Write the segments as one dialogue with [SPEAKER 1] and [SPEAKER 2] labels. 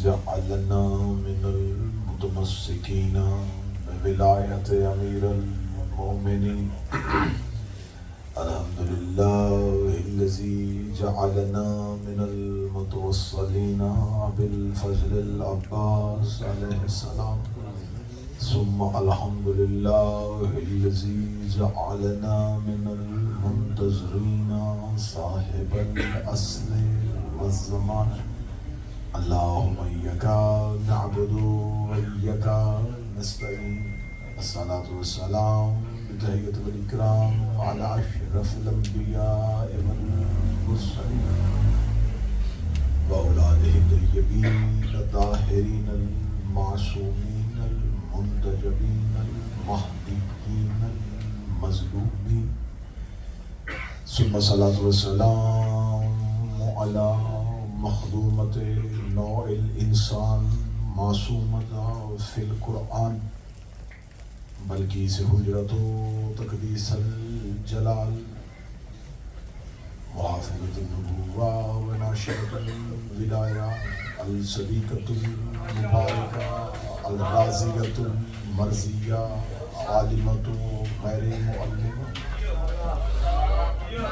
[SPEAKER 1] جعلنا من المتمسكين بولایت امیر المؤمنین الحمد للہ الذی جعلنا من المتوصلین بالفضل العباس علیہ السلام ثم الحمد للہ الذی جعلنا من المنتظرین صاحب الاصل والزمان اللہم ایکا نعبد و ایکا نستعین الصلاة والسلام بتحیت والاکرام علی اشرف الانبیاء والمرسلین واولادہ الطیبین الطاہرین المعصومین المنتجبین المہدیین المظلومین ثم الصلاة والسلام علی مخدومت نوع الانسان معصومت فی القرآن بلکہ سے حجرت و تقدیس الجلال محافظت النبوہ و ناشرت الولایہ الصدیقۃ المبارکہ الرازیۃ المرضیہ عالمۃ غیر معلمہ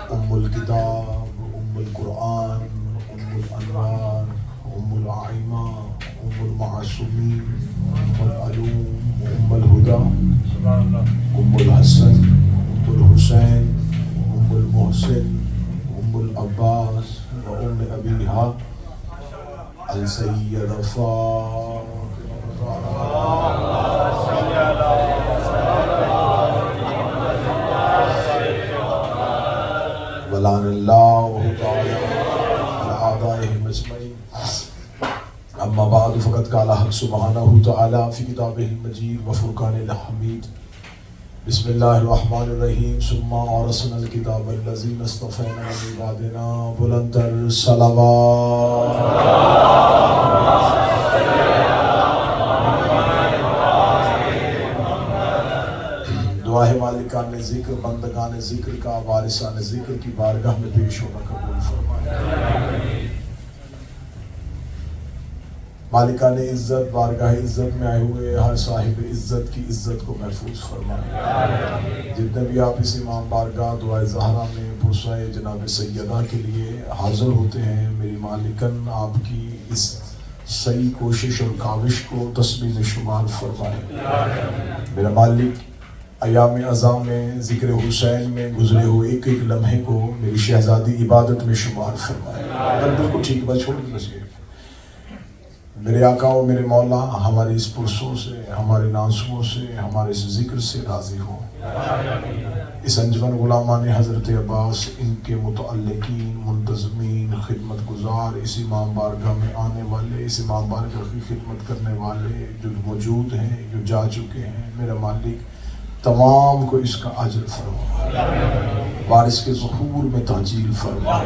[SPEAKER 1] ام الکتاب ام القرآن ام الانوار ام العائمہ ام المعصومین ام العلوم ام الہدی ام الحسن ام الحسین ام المحسن ام العباس و ام ابیہا السیدہ ولعن اللہ تعالی اما بعد فقد قال حق سبحانہ تعالی فی کتابہ المجید و فرقان الحمید بسم اللہ الرحمن الرحیم ثم اورثنا الکتاب الذین اصطفینا من عبادنا بلندتر صلوات دعا ہے مالکان ذکر بندگان ذکر کا وارثان ذکر کی بارگاہ میں پیش ہونا قبول فرمائے مالکان عزت بارگاہ عزت میں آئے ہوئے ہر صاحب عزت کی عزت کو محفوظ فرمائے جتنے بھی آپ اس امام بارگاہ دعائے زہرا میں پرسائے جناب سیدہ کے لیے حاضر ہوتے ہیں میری مالکن آپ کی اس صحیح کوشش اور کاوش کو تسبیح میں شمار فرمائے میرا مالک ایام اعظام میں ذکر حسین میں گزرے ہوئے ایک ایک لمحے کو میری شہزادی عبادت میں شمار فرمائے بندر کو ٹھیک بات چھوڑ دیں میرے آقا و میرے مولا ہماری اس پرسوں سے ہمارے نازوں سے ہمارے اس ذکر سے راضی ہو اس انجمن غلامان حضرت عباس ان کے متعلقین منتظمین خدمت گزار اس امام بارگاہ میں آنے والے اس امام بارگاہ کی خدمت کرنے والے جو موجود ہیں جو جا چکے ہیں میرا مالک تمام کو اس کا اجر فرما وارث کے ظہور میں تعجیل فرما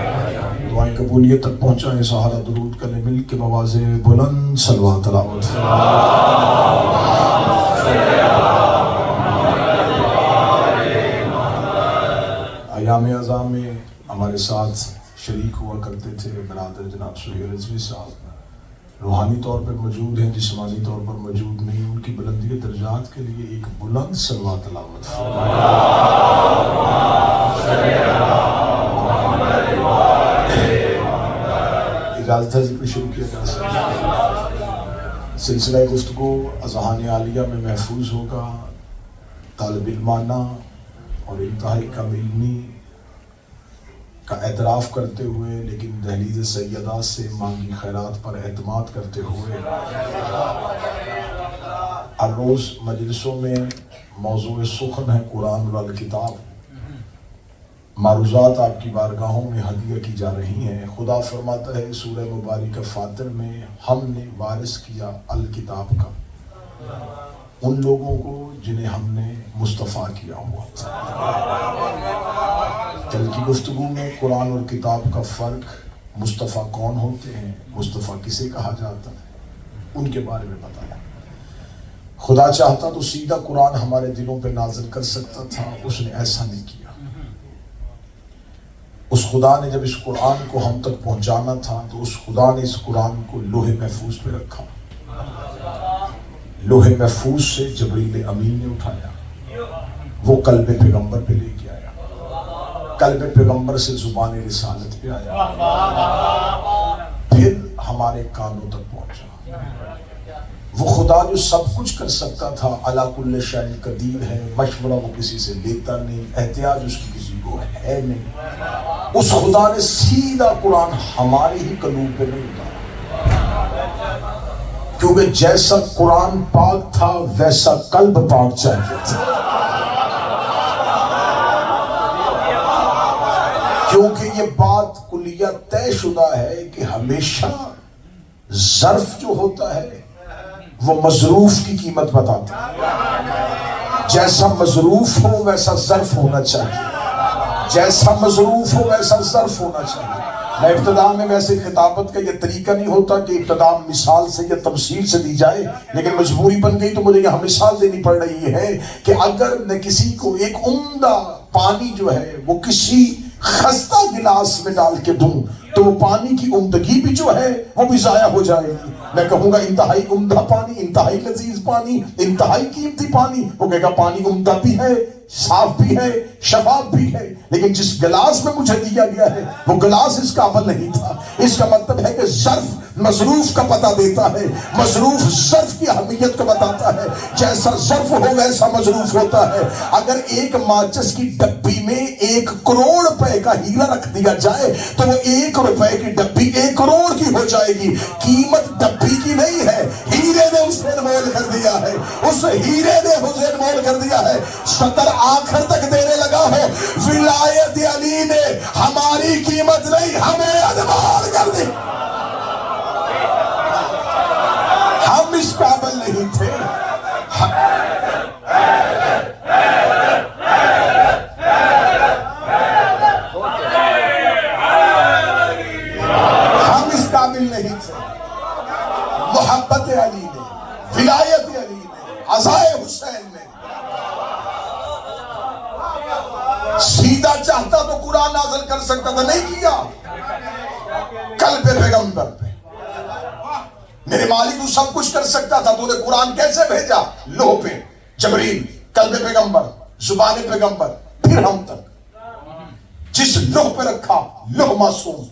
[SPEAKER 1] دعائیں قبولیت تک پہنچائیں سہارا درود کرنے مل کے بواز بلند صلوات تلاوت فرما ایام اعظام میں ہمارے ساتھ شریک ہوا کرتے تھے برادر جناب سہیل رضوی صاحب روحانی طور پر موجود ہیں جسمانی طور پر موجود نہیں ان کی بلندی درجات کے لیے ایک بلند صلوات تلاوت اجازت ہے ذکر شروع کیا جا سکتا سلسلہ گفتگو اذہان عالیہ میں محفوظ ہوگا طالب علمانہ اور انتہائی کم علمی کا اعتراف کرتے ہوئے لیکن دہلیز سیدہ سے مانگی خیرات پر اعتماد کرتے ہوئے ہر روز مجلسوں میں موضوع سخن ہے قرآن والکتاب معروضات آپ کی بارگاہوں میں ہدیہ کی جا رہی ہیں۔ خدا فرماتا ہے سورہ مبارکہ فاطر میں، ہم نے وارث کیا الکتاب کا ان لوگوں کو جنہیں ہم نے مصطفیٰ کیا ہوا تھا۔ کل کی گفتگو میں قرآن اور کتاب کا فرق، مصطفیٰ کون ہوتے ہیں، مصطفیٰ کسے کہا جاتا ہے، ان کے بارے میں بتایا۔ خدا چاہتا تو سیدھا قرآن ہمارے دلوں پہ نازل کر سکتا تھا، اس نے ایسا نہیں کیا۔ اس خدا نے جب اس قرآن کو ہم تک پہنچانا تھا تو اس خدا نے اس قرآن کو لوح محفوظ پہ رکھا۔ لوح محفوظ سے جبریل امین نے اٹھایا، وہ قلب پیغمبر پہ لے کے آیا، قلب پیغمبر سے زبان رسالت پہ آیا، پھر ہمارے کانوں تک پہنچا۔ وہ خدا جو سب کچھ کر سکتا تھا، علی کل شیء قدیر ہے، مشورہ وہ کسی سے لیتا نہیں، احتیاج اس کی کسی کو ہے نہیں، اس خدا نے سیدھا قرآن ہمارے ہی قلوب پہ نہیں اتارا، کیونکہ جیسا قرآن پاک تھا ویسا قلب پاک چاہیے تھا۔ کیونکہ یہ بات کلیہ طے شدہ ہے کہ ہمیشہ ظرف جو ہوتا ہے وہ مظروف کی قیمت بتاتا ہے۔ جیسا مظروف ہو ویسا ظرف ہونا چاہیے، جیسا مظروف ہو ویسا ظرف ہونا چاہیے۔ میں ابتدا میں ویسے خطابت کا یہ طریقہ نہیں ہوتا کہ ابتدا مثال سے یا تمثیل سے دی جائے، لیکن مجبوری بن گئی تو مجھے یہاں مثال دینی پڑ رہی ہے کہ اگر میں کسی کو ایک عمدہ پانی جو ہے وہ کسی خستہ گلاس میں ڈال کے دوں تو وہ پانی کی عمدگی بھی جو ہے وہ بھی ضائع ہو جائے گی۔ میں کہوں گا انتہائی عمدہ پانی، انتہائی لذیذ پانی، انتہائی قیمتی پانی، وہ کہے گا پانی عمدہ بھی ہے، صاف بھی ہے، شفاف بھی ہے، لیکن جس گلاس میں مجھے دیا گیا ہے وہ گلاس اس قابل نہیں تھا۔ اس کا مطلب ہے کہ ظرف مظروف کا پتہ دیتا ہے، مظروف ظرف کی اہمیت کو بتاتا ہے، جیسا ظرف ہو ویسا مظروف ہوتا ہے۔ اگر ایک ماچس کی ڈبی میں 1 کروڑ روپے کا ہیرا رکھ دیا جائے تو وہ 1 روپے کی ڈبی 1 کروڑ کی ہو جائے گی۔ قیمت ڈبی کی نہیں ہے، ہیرے نے اسے انمول کر دیا ہے، اس ہیرے نے اسے انمول کر دیا ہے۔ شطر آخر تک دینے لگا ہو، ولایت علی نے ہماری قیمت نہیں ہمیں انمول کر دی۔ ہم اس قابل نہیں تھے، ہم اس قابل نہیں تھے۔ محبت علی نے، ولایت علی نے، عزائے حسین نے سیدھا چاہتا تو قرآن نازل کر سکتا تھا، نہیں کیا۔ قلب پیغمبر پہ میرے مالک تو سب کچھ کر سکتا تھا، تو نے قرآن کیسے بھیجا؟ لوح پہ، جبریل، قلب پیغمبر، زبان پیغمبر، پھر ہم تک۔ جس لوح پہ رکھا، لوح معصوم،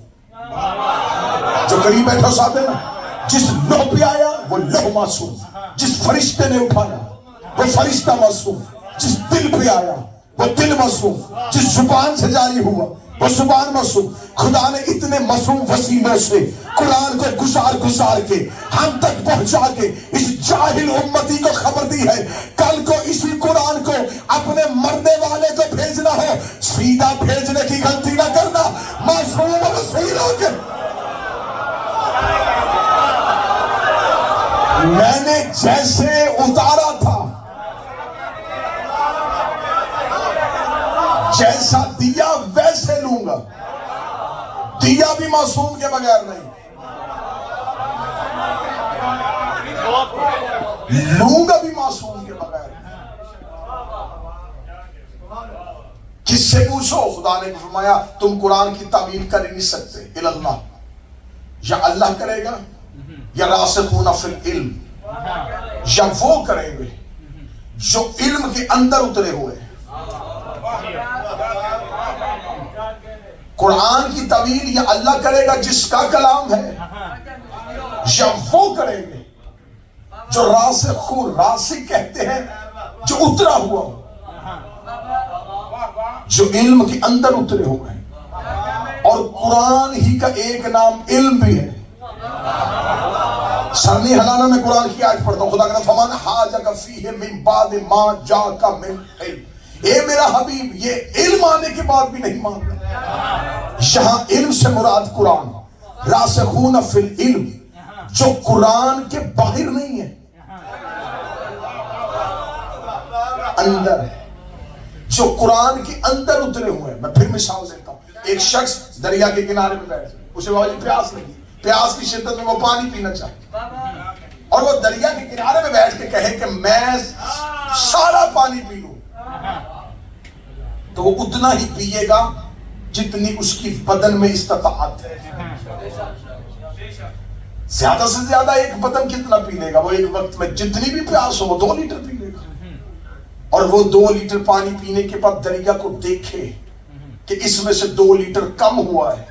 [SPEAKER 1] جو قریب بیٹھا صاحب ہے نا، جس لوح پہ آیا وہ لوح معصوم، جس فرشتے نے اٹھایا وہ فرشتہ معصوم، جس دل پہ آیا وہ دل معصوم، جس زبان سے جاری ہوا وہ زبان معصوم۔ خدا نے اتنے معصوم وسیلوں سے قرآن کو گزار کے ہم تک پہنچا کے اس جاہل امتی کو خبر دی ہے۔ کل کو اسی قرآن کو اپنے مرنے والے کو بھیجنا ہو، سیدھا بھیجنے کی غلطی نہ کرنا، معصوم وسیلوں کے۔ میں نے جیسے اتارا تھا، جیسا دیا ویسے لوں گا، دیا بھی معصوم کے بغیر نہیں، لوں گا بھی معصوم کے بغیر نہیں۔ کس سے پوچھو؟ خدا نے فرمایا تم قرآن کی تعویل کر نہیں سکتے، اللہ یا اللہ کرے گا یا راسخون فی العلم، یا وہ کریں گے جو علم کے اندر اترے ہوئے۔ قرآن کی تعویل یا اللہ کرے گا جس کا کلام ہے، یا وہ کریں گے جو راسخ کہتے ہیں جو اترا ہوا ہو، جو علم کے اندر اترے ہوئے ہیں۔ اور قرآن ہی کا ایک نام علم بھی ہے۔ سر نہیں ہلانا، میں قرآن کی آیت پڑھتا ہوں۔ خدا کہتا فمن حاجک فیہ من بعد ما جاءک من علم، اے میرا حبیب یہ علم آنے کے بعد بھی نہیں مان رہا. یہاں علم سے مراد قرآن، راسخون فی العلم، جو قرآن کے باہر نہیں ہے، اندر ہے، جو قرآن کے اندر اترے ہوئے ہیں. میں پھر مثال دیتا ہوں. ایک شخص دریا کے کنارے میں بیٹھ، اسے بابا جی پیاس لگی، پیاس کی شدت میں وہ پانی پینا چاہے، اور وہ دریا کے کنارے میں بیٹھ کے کہے کہ میں سارا پانی پی لوں، تو وہ اتنا ہی پیے گا جتنی اس کی بدن میں استطاعت ہے. زیادہ سے زیادہ ایک بدن کتنا پی لے گا؟ وہ ایک وقت میں جتنی بھی پیاس ہو وہ 2 لیٹر پی لے گا. اور وہ 2 لیٹر پانی پینے کے بعد دریا کو دیکھے کہ اس میں سے 2 لیٹر کم ہوا ہے.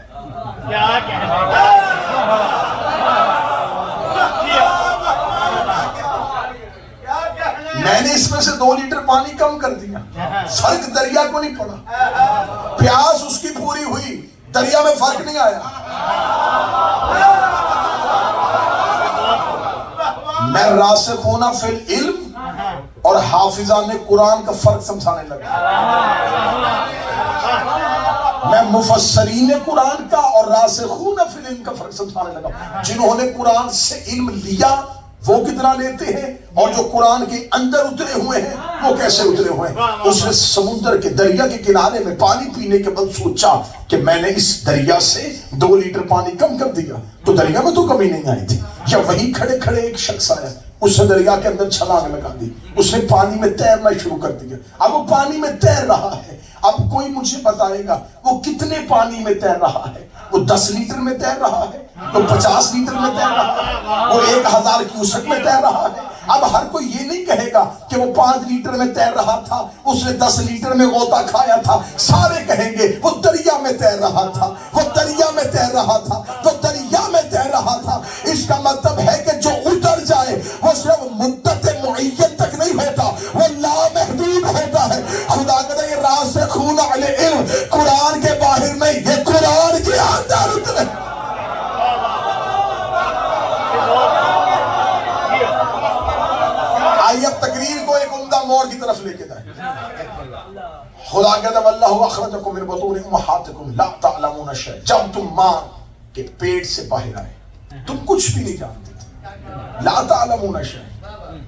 [SPEAKER 1] میں نے اس میں سے 2 لیٹر پانی کم کر دیا، فرق دریا کو نہیں پڑا. پیاس اس کی پوری ہوئی، دریا میں فرق نہیں آیا. میں راسخون فی العلم اور حافظان قرآن کا فرق سمجھانے لگا. میں مفسرین قرآن کا اور راسخون فی العلم کا فرق سمجھانے لگا. جنہوں نے قرآن سے علم لیا وہ کتنا لیتے ہیں، اور جو قرآن کے اندر اترے ہوئے ہیں وہ کیسے اترے ہوئے ہیں. اس نے سمندر کے دریا کے کنارے میں پانی پینے کے بعد سوچا کہ میں نے اس دریا سے 2 لیٹر پانی کم کر دیا، تو دریا میں تو کمی نہیں آئی تھی. یا وہیں کھڑے کھڑے ایک شخص آیا، اس نے دریا کے اندر چھلانگ لگا دی، اس نے پانی میں تیرنا شروع کر دیا. اب وہ پانی میں تیر رہا ہے. اب کوئی مجھے بتائے گا وہ کتنے پانی میں تیر رہا ہے؟ وہ 10 لیٹر میں تیر رہا ہے، وہ 50 لیٹر میں تیر رہا ہے، وہ 1000 کیوسک میں تیر رہا ہے. اب ہر کوئی یہ نہیں کہے گا کہ وہ 5 لیٹر میں تیر رہا تھا، اس نے 10 لیٹر میں غوطہ کھایا تھا. سارے کہیں گے وہ دریا میں تیر رہا تھا، وہ دریا میں تیر رہا تھا، وہ دریا میں تیر رہا تھا. اس کا مطلب ہے کہ جو اتر جائے وہ صرف مدت معین تک نہیں ہوتا، وہ لامحدود ہوتا ہے. خدا کہتا ہے راسخون علی علم، قرآن کے باہر نہیں، یہ قرآن کے اندر اترے. آئیے اب تقریر کو ایک عمدہ موڑ کی طرف لے کے جائیں. خدا کہتا ہے واللہ اخرجکم من بطون امہاتکم لا تعلمون شیئا. جب تم ماں کے پیٹ سے باہر آئے تم کچھ بھی نہیں جانتے تھے. لا تعلمون شیئا،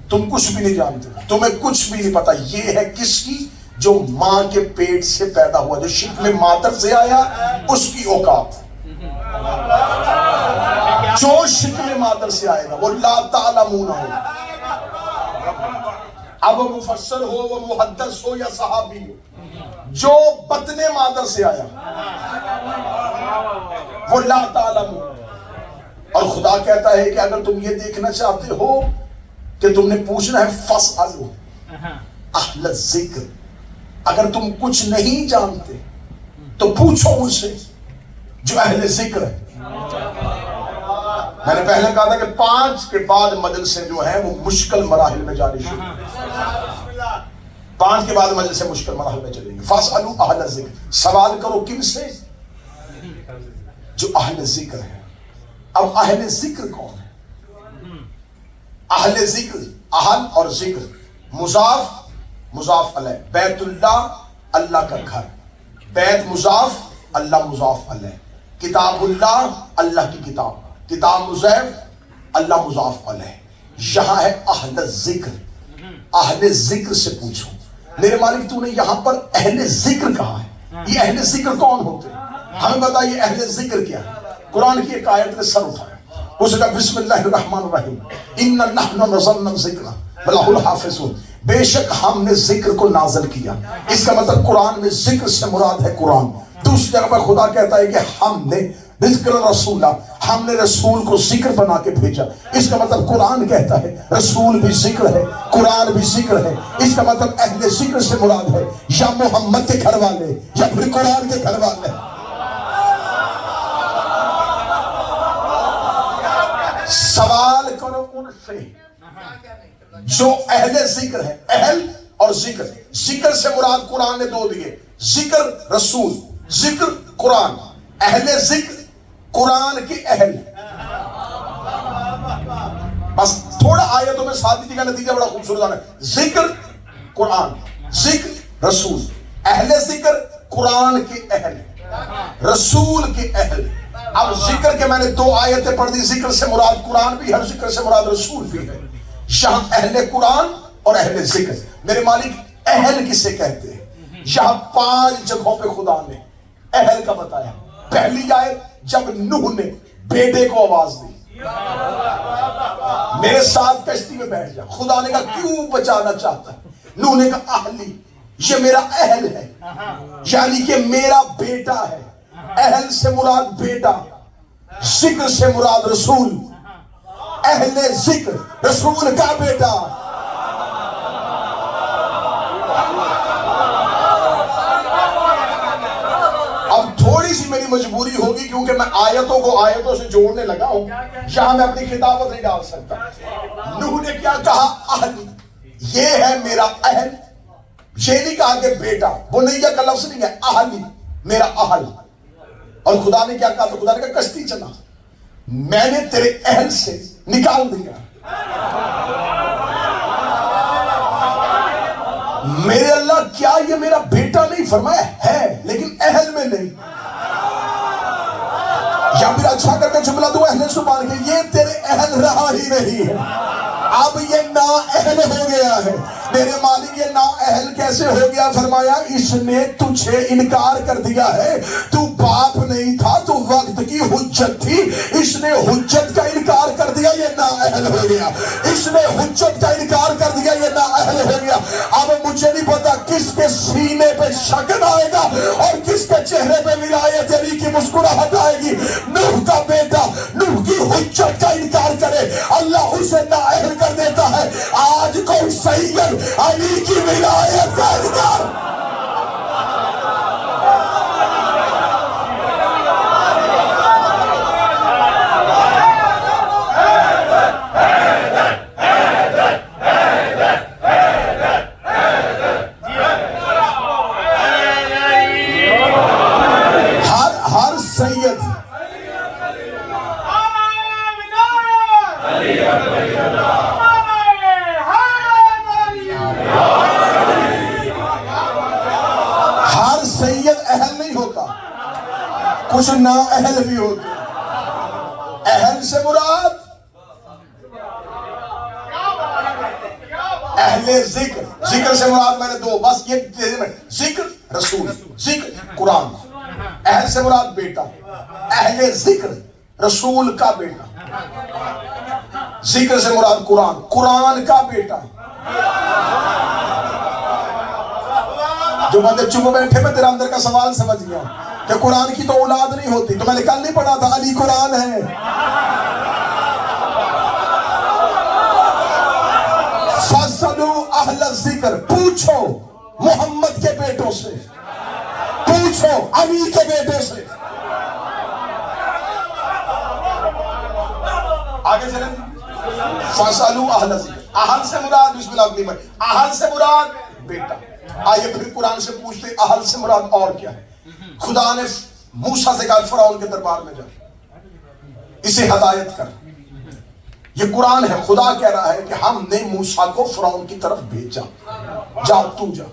[SPEAKER 1] تم کچھ بھی نہیں جانتے، تمہیں کچھ بھی نہیں پتا. یہ ہے کس کی؟ جو ماں کے پیٹ سے پیدا ہوا، جو شکل مادر سے آیا، اس کی اوقات. جو شکل مادر سے آئے گا وہ لا تعلمون ہو. اب وہ مفسر ہو، وہ محدث ہو یا صحابی ہو، جو بطن مادر سے آیا وہ لا تعلمون. اور خدا کہتا ہے کہ اگر تم یہ دیکھنا چاہتے ہو کہ تم نے پوچھنا ہے فاسألوا اہل الذکر، اگر تم کچھ نہیں جانتے تو پوچھو ان سے جو اہل ذکر ہے. میں نے پہلے کہا تھا کہ 5 کے بعد مجلسیں جو ہیں وہ مشکل مراحل میں جاری شروع، 5 کے بعد مجلسیں مشکل مراحل میں چلیں گے. فاسألوا اہل الذکر، سوال کرو کن سے؟ جو اہل ذکر ہے. اب اہل ذکر کون ہے؟ اہل ذکر، اہل اور ذکر مضاف مضاف علیہ. بیت اللہ اللہ کا گھر، بیت مضاف اللہ مضاف علیہ. کتاب اللہ اللہ کی کتاب، کتاب مضاف اللہ مضاف علیہ. یہاں ہے اہل ذکر. اہل ذکر سے پوچھو. میرے مالک تو نے یہاں پر اہل ذکر کہا ہے. یہ اہل ذکر کون ہوتے ہیں؟ ہمیں بتائیے اہل ذکر کیا ہے. قرآن کی ایک آیت نے سر اٹھایا، اس کا بسم اللہ الرحمن الرحیم اِنَّا نَحْنُ نَزَّلْنَا الذِّکْرَ وَلَهُ الْحَافِظُونَ. بے شک ہم نے ذکر کو نازل کیا. اس کا مطلب قرآن میں ذکر سے مراد ہے قرآن. دوسری جگہ پر خدا کہتا ہے کہ ہم نے ذکر رسولہ، ہم نے رسول کو ذکر بنا کے بھیجا. اس کا مطلب قرآن کہتا ہے رسول بھی ذکر ہے، قرآن بھی ذکر ہے. اس کا مطلب اہل ذکر سے مراد ہے یا محمد کے گھر والے یا پھر قرآن کے گھر والے. سوال کرو ان سے جو اہل ذکر ہے. اہل اور ذکر، ذکر سے مراد قرآن نے 2 دیے، ذکر رسول، ذکر قرآن. اہل ذکر قرآن کے اہل. بس تھوڑا آیتوں میں ساتھ دیجیے گا، نتیجہ بڑا خوبصورت ہے. ذکر قرآن، ذکر رسول. اہل ذکر قرآن کے اہل، رسول کے اہل. اب ذکر کے میں نے 2 آیتیں پڑھ دی. ذکر سے مراد قرآن بھی ہے، ذکر سے مراد رسول بھی ہے. یہاں اہل قرآن اور اہل ذکر. میرے مالک اہل کسے کہتے ہیں؟ یہاں 5 جگہوں پہ خدا نے اہل کا بتایا. پہلی آیت جب نوح نے بیٹے کو آواز دی، میرے ساتھ کشتی میں بیٹھ جا. خدا نے کہا کیوں بچانا چاہتا ہے؟ نوح نے کہا اہلی، یہ میرا اہل ہے، یعنی کہ میرا بیٹا ہے. اہل سے مراد بیٹا، ذکر سے مراد رسول. اہل ذکر رسول کا بیٹا. اب تھوڑی سی میری مجبوری ہوگی کیونکہ میں آیتوں کو آیتوں سے جوڑنے لگا ہوں، یہاں میں اپنی خطابت نہیں ڈال سکتا. نوح نے کیا کہا؟ اہل، یہ ہے میرا اہل. یہ نہیں کہا کہ بیٹا، وہ نہیں کا لفظ نہیں ہے، اہلی میرا اہل. اور خدا نے کیا کہا؟ تو خدا نے کہا کشتی چلا، میں نے تیرے اہل سے نکال دیا. میرے اللہ کیا یہ میرا بیٹا نہیں؟ فرمایا ہے لیکن اہل میں نہیں. یا پھر اچھا کر کے جملہ دو اہل سبحان کے، یہ تیرے اہل رہا ہی نہیں ہے، اب یہ نا اہل ہو گیا ہے. میرے مالک یہ نا اہل کیسے ہو گیا؟ فرمایا اس نے تجھے انکار کر دیا ہے. تو باپ نہیں تھا، تو وقت کی حجت تھی، اس نے حجت کا انکار کر دیا، یہ نا اہل ہو گیا. اس نے حجت کا انکار کر دیا، یہ نا اہل ہو گیا. اب مجھے نہیں پتا کس کے سینے پہ شکن آئے گا اور کس کے چہرے پہ ولایت علی کی مسکراہٹ آئے گی. نوح کا بیٹا نوح کی حجت کا انکار کرے، اللہ اسے نا اہل کر دیتا ہے. آج کوئی سید علی کی ولایت کا انکار. ہر سید اہل نہیں ہوتا، کچھ نا اہل بھی ہوتے. اہل سے مراد اہل ذکر. ذکر سے مراد میں نے 2 بس یہ ذکر رسول، ذکر قرآن. اہل سے مراد بیٹا، اہل ذکر رسول کا بیٹا. ذکر سے مراد قرآن، قرآن کا بیٹا. جو بندے چپ بیٹھے میں تیرا اندر کا سوال سمجھ گیا کہ قرآن کی تو اولاد نہیں ہوتی. تو میں نے کل نہیں پڑھا تھا علی قرآن ہے. فَاسْأَلُوا أَهْلَ الذِّكْرِ، پوچھو محمد کے بیٹوں سے، پوچھو علی کے بیٹے سے. آگے چلیں. فَاسْأَلُوا أَهْلَ الذِّكْرِ، اہل سے مراد بسم اللہ اگلی میں، اہل سے مراد بیٹا. آئیے پھر قرآن سے پوچھتے اہل سے مراد اور کیا ہے. خدا نے موسیٰ سے کہا فرعون کے دربار میں جا، اسے ہدایت کر. یہ قرآن ہے. خدا کہہ رہا ہے کہ ہم نے موسیٰ کو فرعون کی طرف بھیجا، جا تو جا.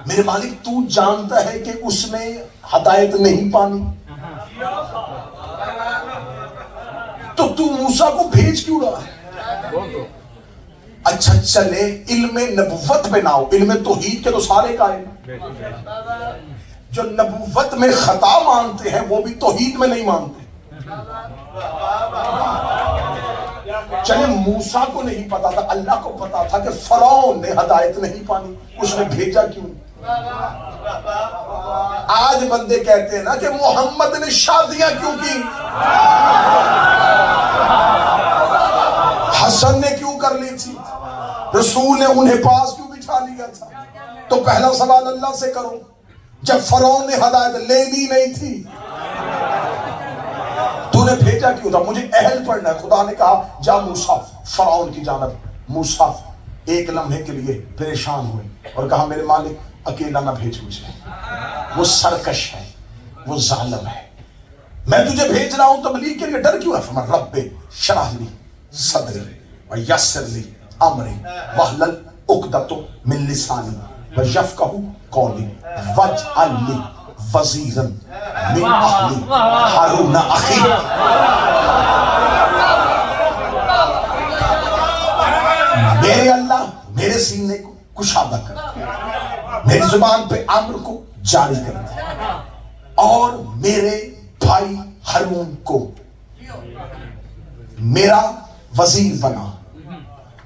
[SPEAKER 1] میرے مالک تو جانتا ہے کہ اس نے ہدایت نہیں پانی، تو موسیٰ کو بھیج کیوں رہا ہے؟ اچھا چلے علم نبوت میں نہ ہو، علم توحید کے تو سارے قائم. جو نبوت میں خطا مانتے ہیں وہ بھی توحید میں نہیں مانتے. چلے موسیٰ کو نہیں پتا تھا، اللہ کو پتا تھا کہ فرعون نے ہدایت نہیں پانی، اس نے بھیجا کیوں. آج بندے کہتے ہیں نا کہ محمد نے شادیاں کیوں کی، حسن نے کیوں کر لی تھی، رسول نے انہیں پاس کیوں بٹھا لیا تھا. تو پہلا سوال اللہ سے کرو، جب فرعون نے ہدایت لے لی نہیں تھی تو نے بھیجا کیوں تھا؟ مجھے اہل پڑھنا ہے. خدا نے کہا جا موسیٰ فرعون کی جانب. موسیٰ ایک لمحے کے لیے پریشان ہوئے اور کہا میرے مالک اکیلا نہ بھیج مجھے، وہ سرکش ہے، وہ ظالم ہے، میں تجھے بھیج رہا ہوں تبلیغ کے لیے. ڈر کیوں ہے؟ فرمایا رب شرح لی صدری ویسر لی امری واحلل عقدۃ من لسانی وَيَفْقَهُ قَوْلِي وَاجْعَلْ لِي وَزِيرًا مِنْ أَهْلِي هَارُونَ أَخِي. میرے اللہ میرے سینے کو کشادہ کر، میری زبان پہ امر کو جاری کر دے، اور میرے بھائی ہارون کو میرا وزیر بنا.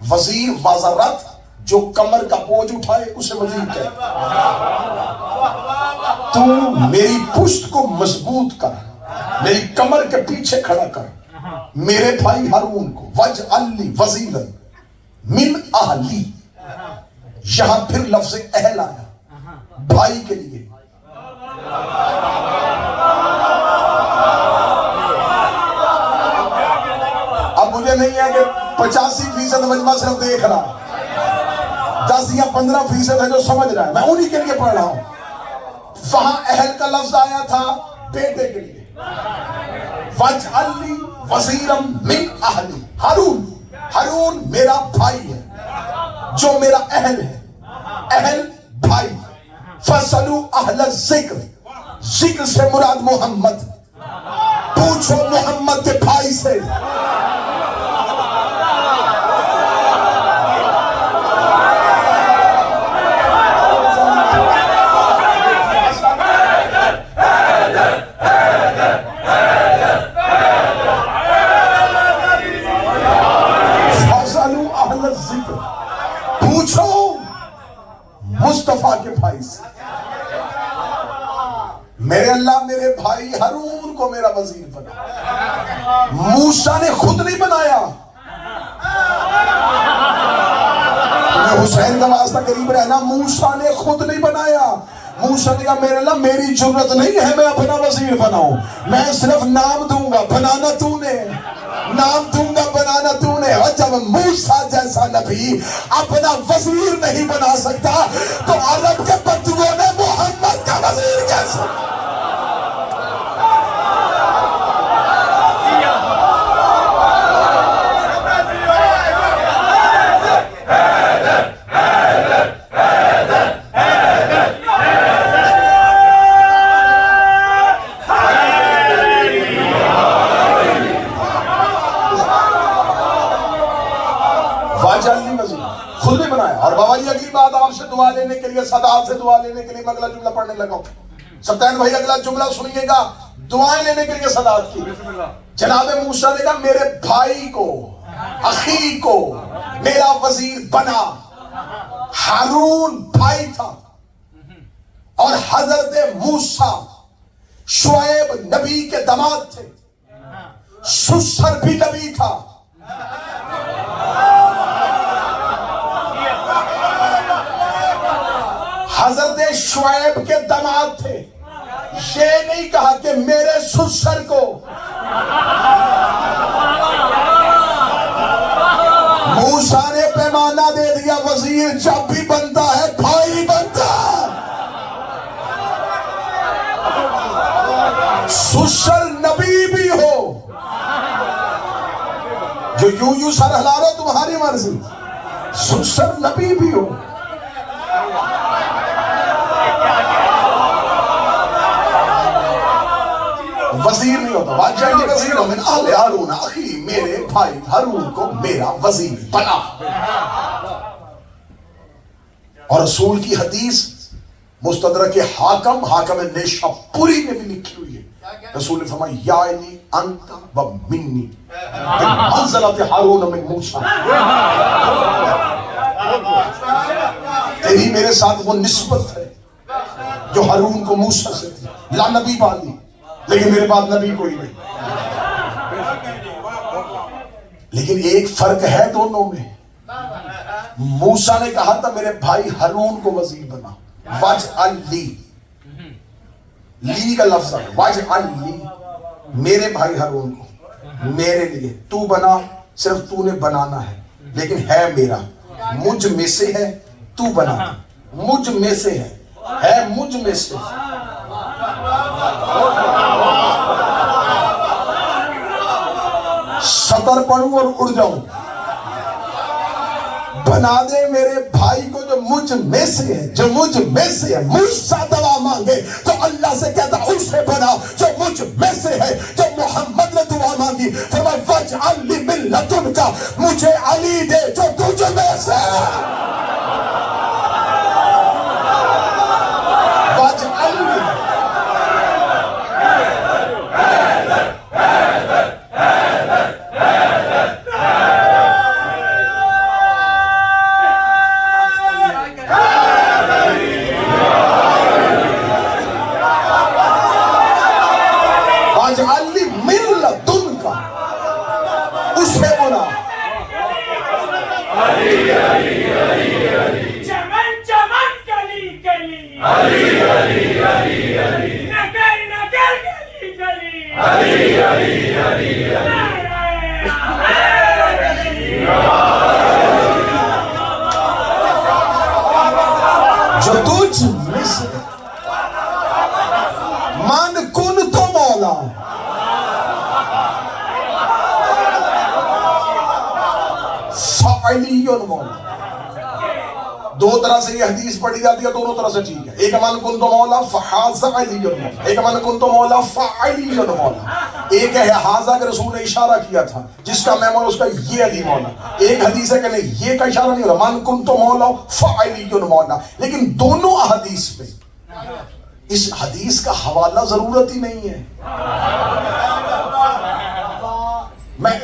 [SPEAKER 1] وزیر وزارت جو کمر کا بوجھ اٹھائے اسے وزیر کہتے. تو میری پشت کو مضبوط کر، میری کمر کے پیچھے کھڑا کر میرے بھائی ہارون کو. وَاجْعَلْ لِي وَزِيرًا مِنْ أَهْلِي. یہاں پھر لفظ اہل آیا بھائی کے لیے. اب مجھے نہیں ہے کہ 85% مجمع صرف دیکھ رہا، 10 یا 15% ہے جو سمجھ رہا ہے، میں انہی کے لیے پڑھ رہا ہوں. وہاں اہل کا لفظ آیا تھا بیٹے کے لیے. وَاجْعَلْ لِي وَزِيرًا مِنْ أَهْلِي. ہارون میرا بھائی ہے جو میرا اہل ہے. اہل بھائی. فَاسْأَلُوا أَهْلَ الذِّكْرِ. ذکر سے مراد محمد. پوچھو محمد کے بھائی سے. پوچھو مصطفیٰ کے بھائی سے. میرے اللہ میرے بھائی ہارون کو میرا وزیر بنا. موسیٰ نے خود نہیں بنایا. تمہیں حسین کا واسطہ قریب رہنا. موسیٰ نے خود نہیں بنایا. موسیٰ نے کہا میرے اللہ میری جرت نہیں ہے میں اپنا وزیر بناؤں، میں صرف نام دوں گا، بنانا تو نے. نام دوں گا، بنانا تو نے. اور جب موسیٰ جیسا نبی اپنا وزیر نہیں بنا سکتا تو عرب کے بدوؤں نے محمد کا وزیر کیسا. خود نہیں بنایا. اور بابا جی اگلی بات آپ سے دعا لینے کے لیے، صداعت سے دعا لینے کے لیے میں اگلا جملہ پڑھنے لگا ہوں. سلطان بھائی اگلا جملہ سنیے گا، دعائیں لینے کے لیے صداعت کی. جناب موسیٰ نے کہا میرے بھائی کو، اخی کو میرا وزیر بنا. ہارون بھائی تھا اور حضرت موسیٰ شعیب نبی کے داماد تھے. سسر بھی نبی تھا. حضرت شعیب کے داماد تھے. یہ نہیں کہا کہ میرے سسر کو. موسیٰ نے پیمانہ دے دیا، وزیر جب بھی بنتا ہے بھائی بنتا ہے. سسر نبی بھی ہو، جو یوں سر ہلا رہے تمہاری مرضی. سسر نبی بھی ہو. وزیر نہیں ہوتا. وَاجْعَلْ لِي وَزِيرًا مِنْ أَهْلِي هَارُونَ أَخِي. میرے بھائی ہارون کو میرا وزیر بنا. اور رسول کی حدیث مستدرک حاکم نیشابوری میں بھی لکھی ہوئی ہے. رسول نے فرمایا یا انی انت و منی بمنزلۃ ہارون من موسیٰ. تیری میرے ساتھ وہ نسبت ہے جو ہارون کو موسیٰ سے تھی. لا نبی بالی، لیکن میرے بعد نبی کوئی نہیں. لیکن ایک فرق ہے دونوں میں. موسیٰ نے کہا تھا میرے بھائی ہارون کو وزیر بنا. وَاجْعَلْ لِي، لی کا لفظ ہے. وَاجْعَلْ لِي، میرے بھائی ہارون کو میرے لیے. تو بنا، صرف تو نے بنانا ہے، لیکن ہے میرا. مجھ میں سے ہے، تو بنا. مجھ میں سے ہے مجھ میں سے. سطر پڑھوں اور اڑ جاؤں. بنا دے میرے بھائی کو جو مجھ میں سے ہے، جو مجھ میں سے ہے، مجھ سے دعا مانگے تو اللہ سے کہتا ان سے بنا جو مجھ میں سے ہے۔ جب محمد نے دعا مانگی فرمایا وَاجْعَلْ لِي مِن لَدُنْكَ، مجھے علی دے جو تجھ میں سے ہے۔ وَاجْعَلْ لِي جو تجھ میں سے من کن تو مولا، فعلی مولا۔ دو طرح سے یہ حدیث پڑھی جاتی ہے، دونوں طرح سے ٹھیک ہے۔ ایک من کن تو مولا فحاز علی مولا، ایک من کن تو مولا فعلی مولا۔ ایک ہے حاضہ کے رسول نے اشارہ کیا تھا جس کا میں مولا اس کا یہ علی مولا۔ ایک حدیث ہے کہ نہیں یہ کا اشارہ نہیں ہوتا، من کن تو مولا فعلی مولا۔ لیکن دونوں احادیث پہ اس حدیث کا حوالہ ضرورت ہی نہیں ہے۔ میں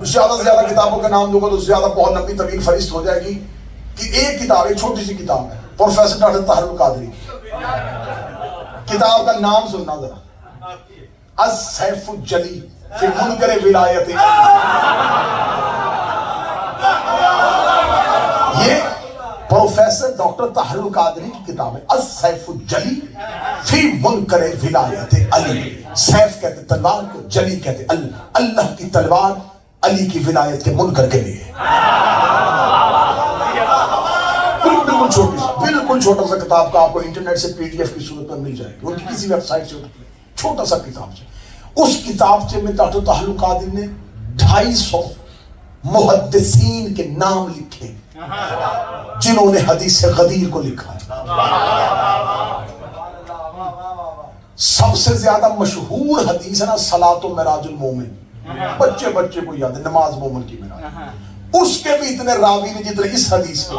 [SPEAKER 1] زیادہ سے زیادہ کتابوں کا نام دوں گا تو زیادہ بہت لمبی طویل فہرست ہو جائے گی کہ ایک کتاب، ایک چھوٹی سی کتاب ہے پروفیسر ڈاکٹر طاہر القادری کی، کتاب کا نام سننا ذرا، السیف الجلی فی منکر ولایت۔ یہ پروفیسر ڈاکٹر طاہر القادری کی کتاب ہے، السیف الجلی فی منکر ولایت علی۔ سیف کہتے تلوار کو، جلی کہتے اللہ کی تلوار علی کی ولایت کے منکر کے لیے۔ بالکل چھوٹا سا کتاب کا آپ کو انٹرنیٹ سے پی ڈی ایف کی صورت میں مل جائے گی، ان کی کسی ویب سائٹ سے چھوٹا سا کتاب سے۔ اس کتاب سے میں ڈاکٹر طاہر القادری نے 250 محدثین کے نام لکھے جنہوں نے حدیث غدیر کو لکھا ہے۔ سب سے زیادہ مشہور حدیث ہے نا صلاۃ و معراج المومن، بچے کو یاد ہے، نماز مومن کی معراج۔ اس کے بھی اتنے راوی نے جتنے اس حدیث کے۔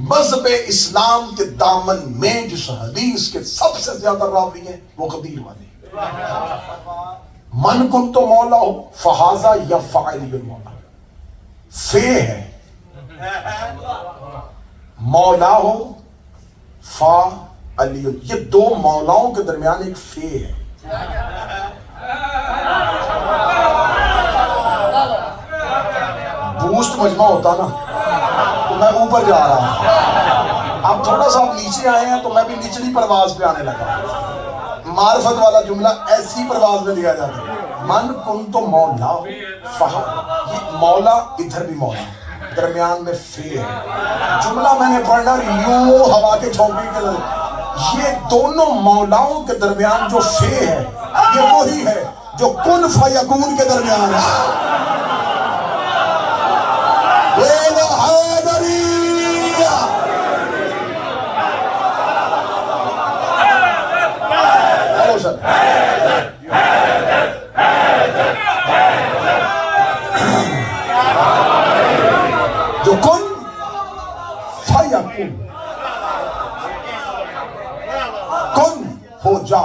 [SPEAKER 1] مذہب اسلام کے دامن میں جس حدیث کے سب سے زیادہ راوی ہیں وہ غدیر والے۔ من کن تو مولا ہو فہذا یا فعلی مولا، فے ہے، مولا ہو فا علی، یہ دو مولاؤں کے درمیان ایک فے ہے۔ بوسٹ مجمع ہوتا نا تو میں اوپر جا رہا ہوں، اب تھوڑا سا آپ نیچے آئے ہیں تو میں بھی نچلی پرواز پہ آنے لگا۔ معرفت والا جملہ ایسی پرواز میں دیا جاتا ہے، من کن تو مولا فہا، یہ مولا ادھر بھی مولا، درمیان میں فے ہے۔ جملہ میں نے پڑھنا یوں ہوا کے جھونکے کے لئے، یہ دونوں مولاؤں کے درمیان جو فے ہے یہ وہی ہے جو کن فیکون کے درمیان ہے۔ جو کن فیکون، کن ہو جا،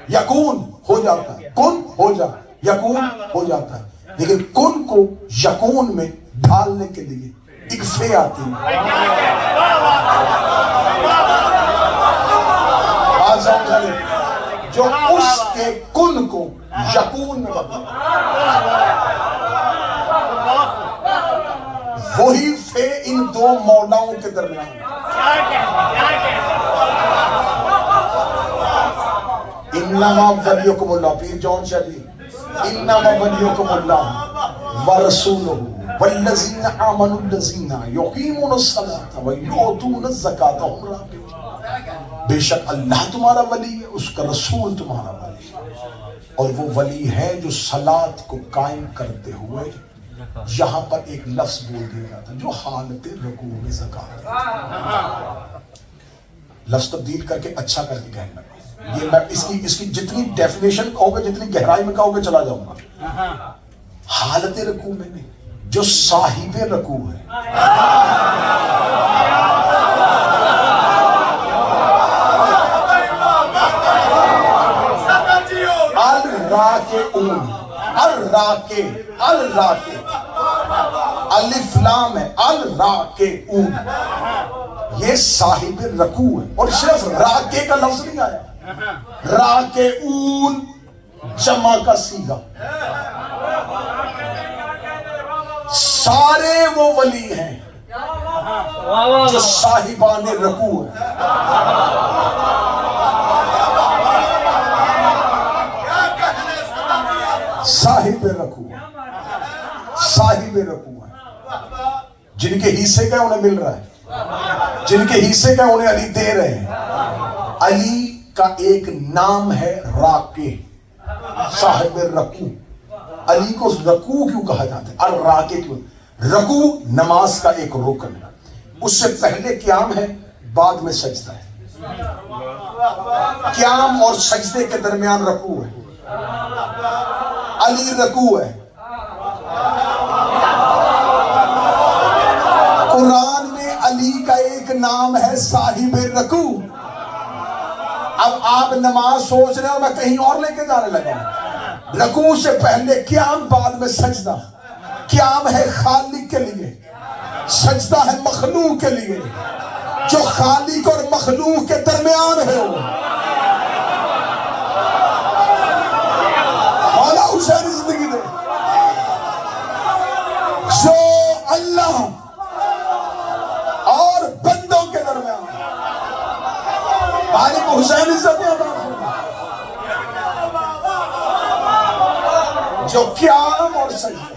[SPEAKER 1] یکون ہو جاتا ہے، کن ہو جا یکون ہو جاتا ہے، لیکن کن کو یکون میں ڈھالنے کے لیے ایک فے آتی ہے۔ جو اس کے کن کو یکون میں وہی فے ان دو مولاؤں کے درمیان۔ انما ولیکم اللہ، پیر جون شاہی، انما ولیکم اللہ ورسولہ والذین آمنوا الذین یقیمون الصلاۃ ویؤتون الزکاۃ وهم راکعون۔ بے شک اللہ تمہارا ولی ہے، اس کا رسول تمہارا ولی ہے، اور وہ ولی ہے جو صلاۃ کو قائم کرتے ہوئے یہاں پر ایک لفظ بول دیا جاتا ہے جو حالت رکوع میں زکات ہے. لفظ تبدیل کر کے اچھا کر کے کہنا. یہ میں اس کی جتنی ڈیفینیشن کہو گے، جتنی گہرائی میں کہو گے چلا جاؤں گا. حالت رکوع میں نہیں، جو صاحب رکوع ہے. الراکعون الف لام ہے، الراکعون یہ صاحب رکوع ہے. اور صرف راکع کا لفظ نہیں آیا، راکعون جمع کا صیغہ. سارے وہ ولی ہیں جو صاحبان رکوع ہیں. صاحب رکوع ہے، جن کے حصے کا انہیں مل رہا ہے، جن کے حصے کا انہیں علی دے رہے ہیں. علی کا ایک نام ہے راکع، صاحب رکوع. علی کو رکوع کیوں کہا جاتا ہے؟ الراکع کیوں؟ رکوع نماز کا ایک رکن ہے. اس سے پہلے قیام ہے، بعد میں سجدہ ہے. قیام اور سجدے کے درمیان رکوع ہے. علی رکوع ہے. قرآن میں علی کا ایک نام ہے صاحب رکوع. اب آپ نماز سوچ رہے ہیں اور میں کہیں اور لے کے جانے لگا ہوں. رکوع سے پہلے قیام، بعد میں سجدہ. قیام ہے خالق کے لیے، سجدہ ہے مخلوق کے لیے. جو خالق اور مخلوق کے درمیان ہے مولا حسین زندگی دے. جو اللہ اور بندوں کے درمیان بھائی کو حسین عزت جو قیام اور سجدہ،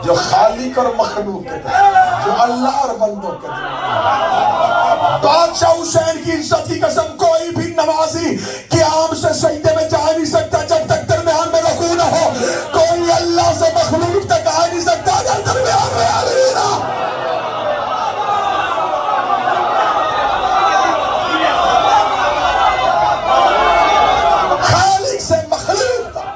[SPEAKER 1] جو خالق اور مخلوق کے درمیان، جو اللہ اور بندوں کے درمیان. بادشاہ حسین کی عزت کی قسم کوئی بھی نمازی قیام سے سجدے میں جا نہیں سکتا جب تک درمیان میں رکوع نہ ہو. کوئی اللہ سے مخلوق تک آ نہیں سکتا اگر درمیان میں علی نہ. خالق سے مخلوق تک.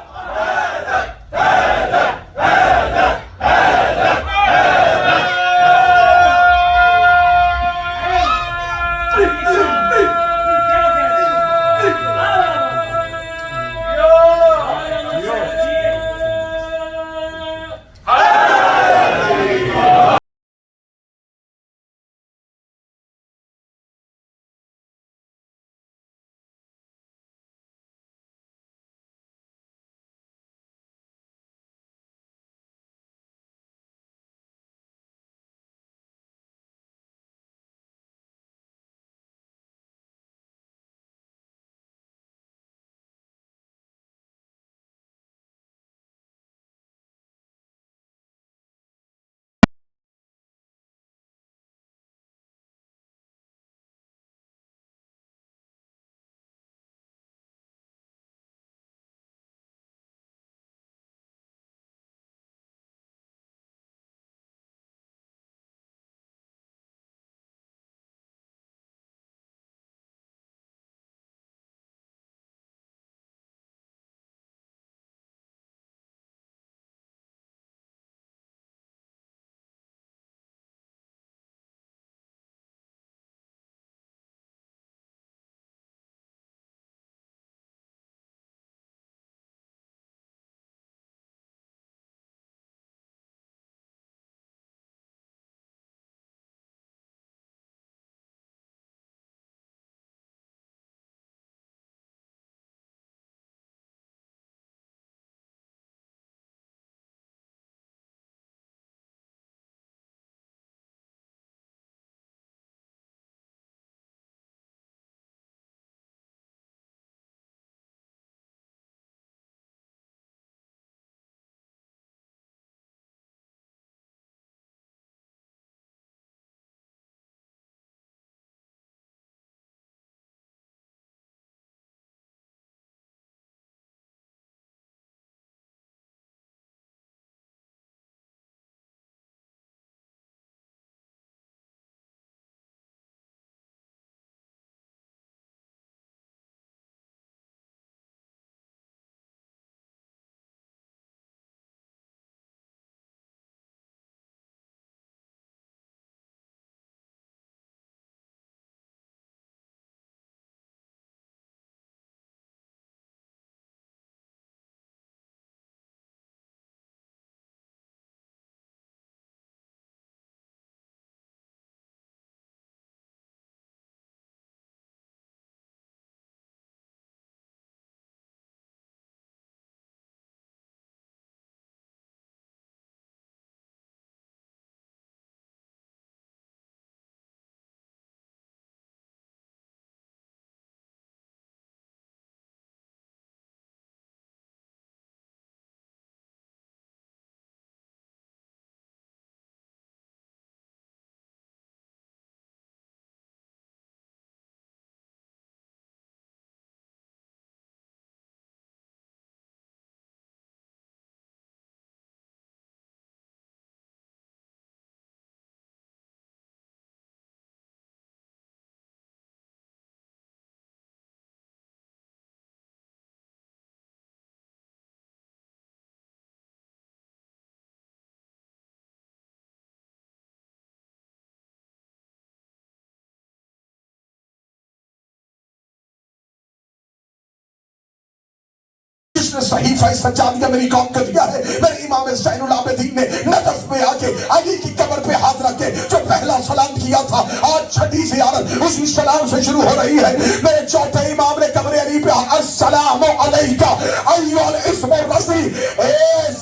[SPEAKER 1] جس نے صحیفہ سجادیہ میری قوم کو دیا ہے، میرے امام زین العابدین نے نجف میں آ کے علی کی قبر پہ ہاتھ رکھ کے جو پہلا سلام کیا تھا، آج چھٹی زیارت اسی سلام سے شروع ہو رہی ہے۔ میرے چوتھے امام نے قبر علی پہ السلام علیکہ ایھا الاسم الرضی، اے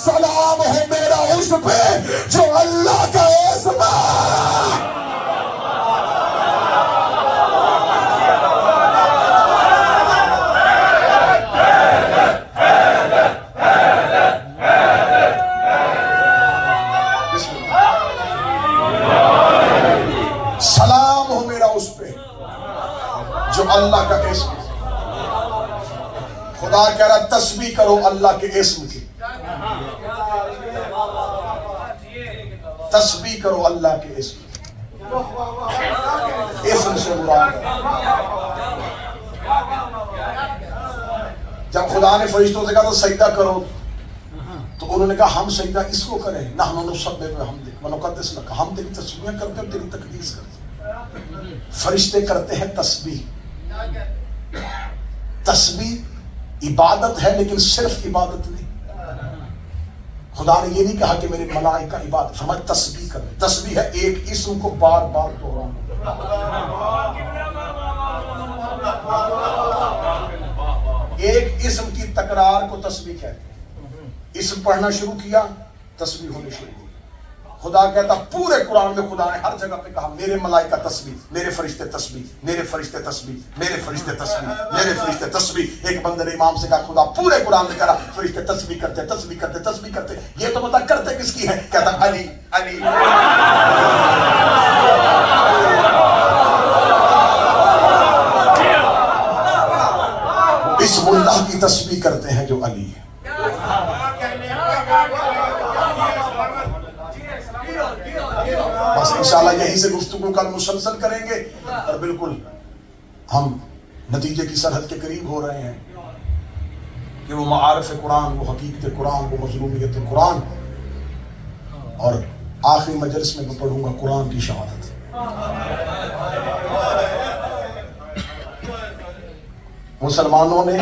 [SPEAKER 1] سلام ہے میرا اس پہ جو اللہ کا اسم ہے۔ سلام ہو میرا اس پہ جو اللہ کا اسم ہے۔ خدا کہہ رہا تسبیح کرو اللہ کے اسم کی، تسبیح کرو اللہ کے اسم کی، اسم سے مراد ہے۔ جب خدا نے فرشتوں سے کہا تو سجدہ کرو، تو انہوں نے کہا ہم سجدہ اس کو کریں، نحن نسبح بحمدک ونقدس لک، ہم تیری تسبیح کرتے ہیں، تیری تقدیس کرتے ہیں۔ فرشتے کرتے ہیں تسبیح۔ تسبیح عبادت ہے، لیکن صرف عبادت نہیں۔ خدا نے یہ نہیں کہا کہ میرے ملائکہ عبادت، فرمایا تسبیح کریں۔ تسبیح ہے ایک اسم کو بار بار دہرانا۔ ایک اسم کی تکرار کو تسبیح کہتے ہیں۔ اسم پڑھنا شروع کیا، تسبیح ہونے شروع ہوئی۔ خدا کہتا پورے قرآن میں خدا نے ہر جگہ پہ کہا میرے ملائکہ تسبیح، میرے فرشتے تسبیح، میرے فرشتے تسبیح، میرے فرشتے تسبیح، میرے فرشتے تسبیح۔ ایک بندے نے امام سے کہا خدا پورے قرآن میں کہا فرشتے تسبیح کرتے تسبیح کرتے تسبیح کرتے، یہ تو بتا کرتے کس کی ہے؟ کہتا علی علی۔ اسم اللہ کی تسبیح کرتے ہیں جو علی ہے۔ بس انشاءاللہ یہیں سے گفتگو کل مسلسل کریں گے، اور بالکل ہم نتیجے کی سرحد کے قریب ہو رہے ہیں کہ وہ معارف قرآن، وہ حقیقت قرآن، وہ مظلومیت قرآن، اور آخری مجلس میں میں پڑھوں گا قرآن کی شہادت۔ مسلمانوں نے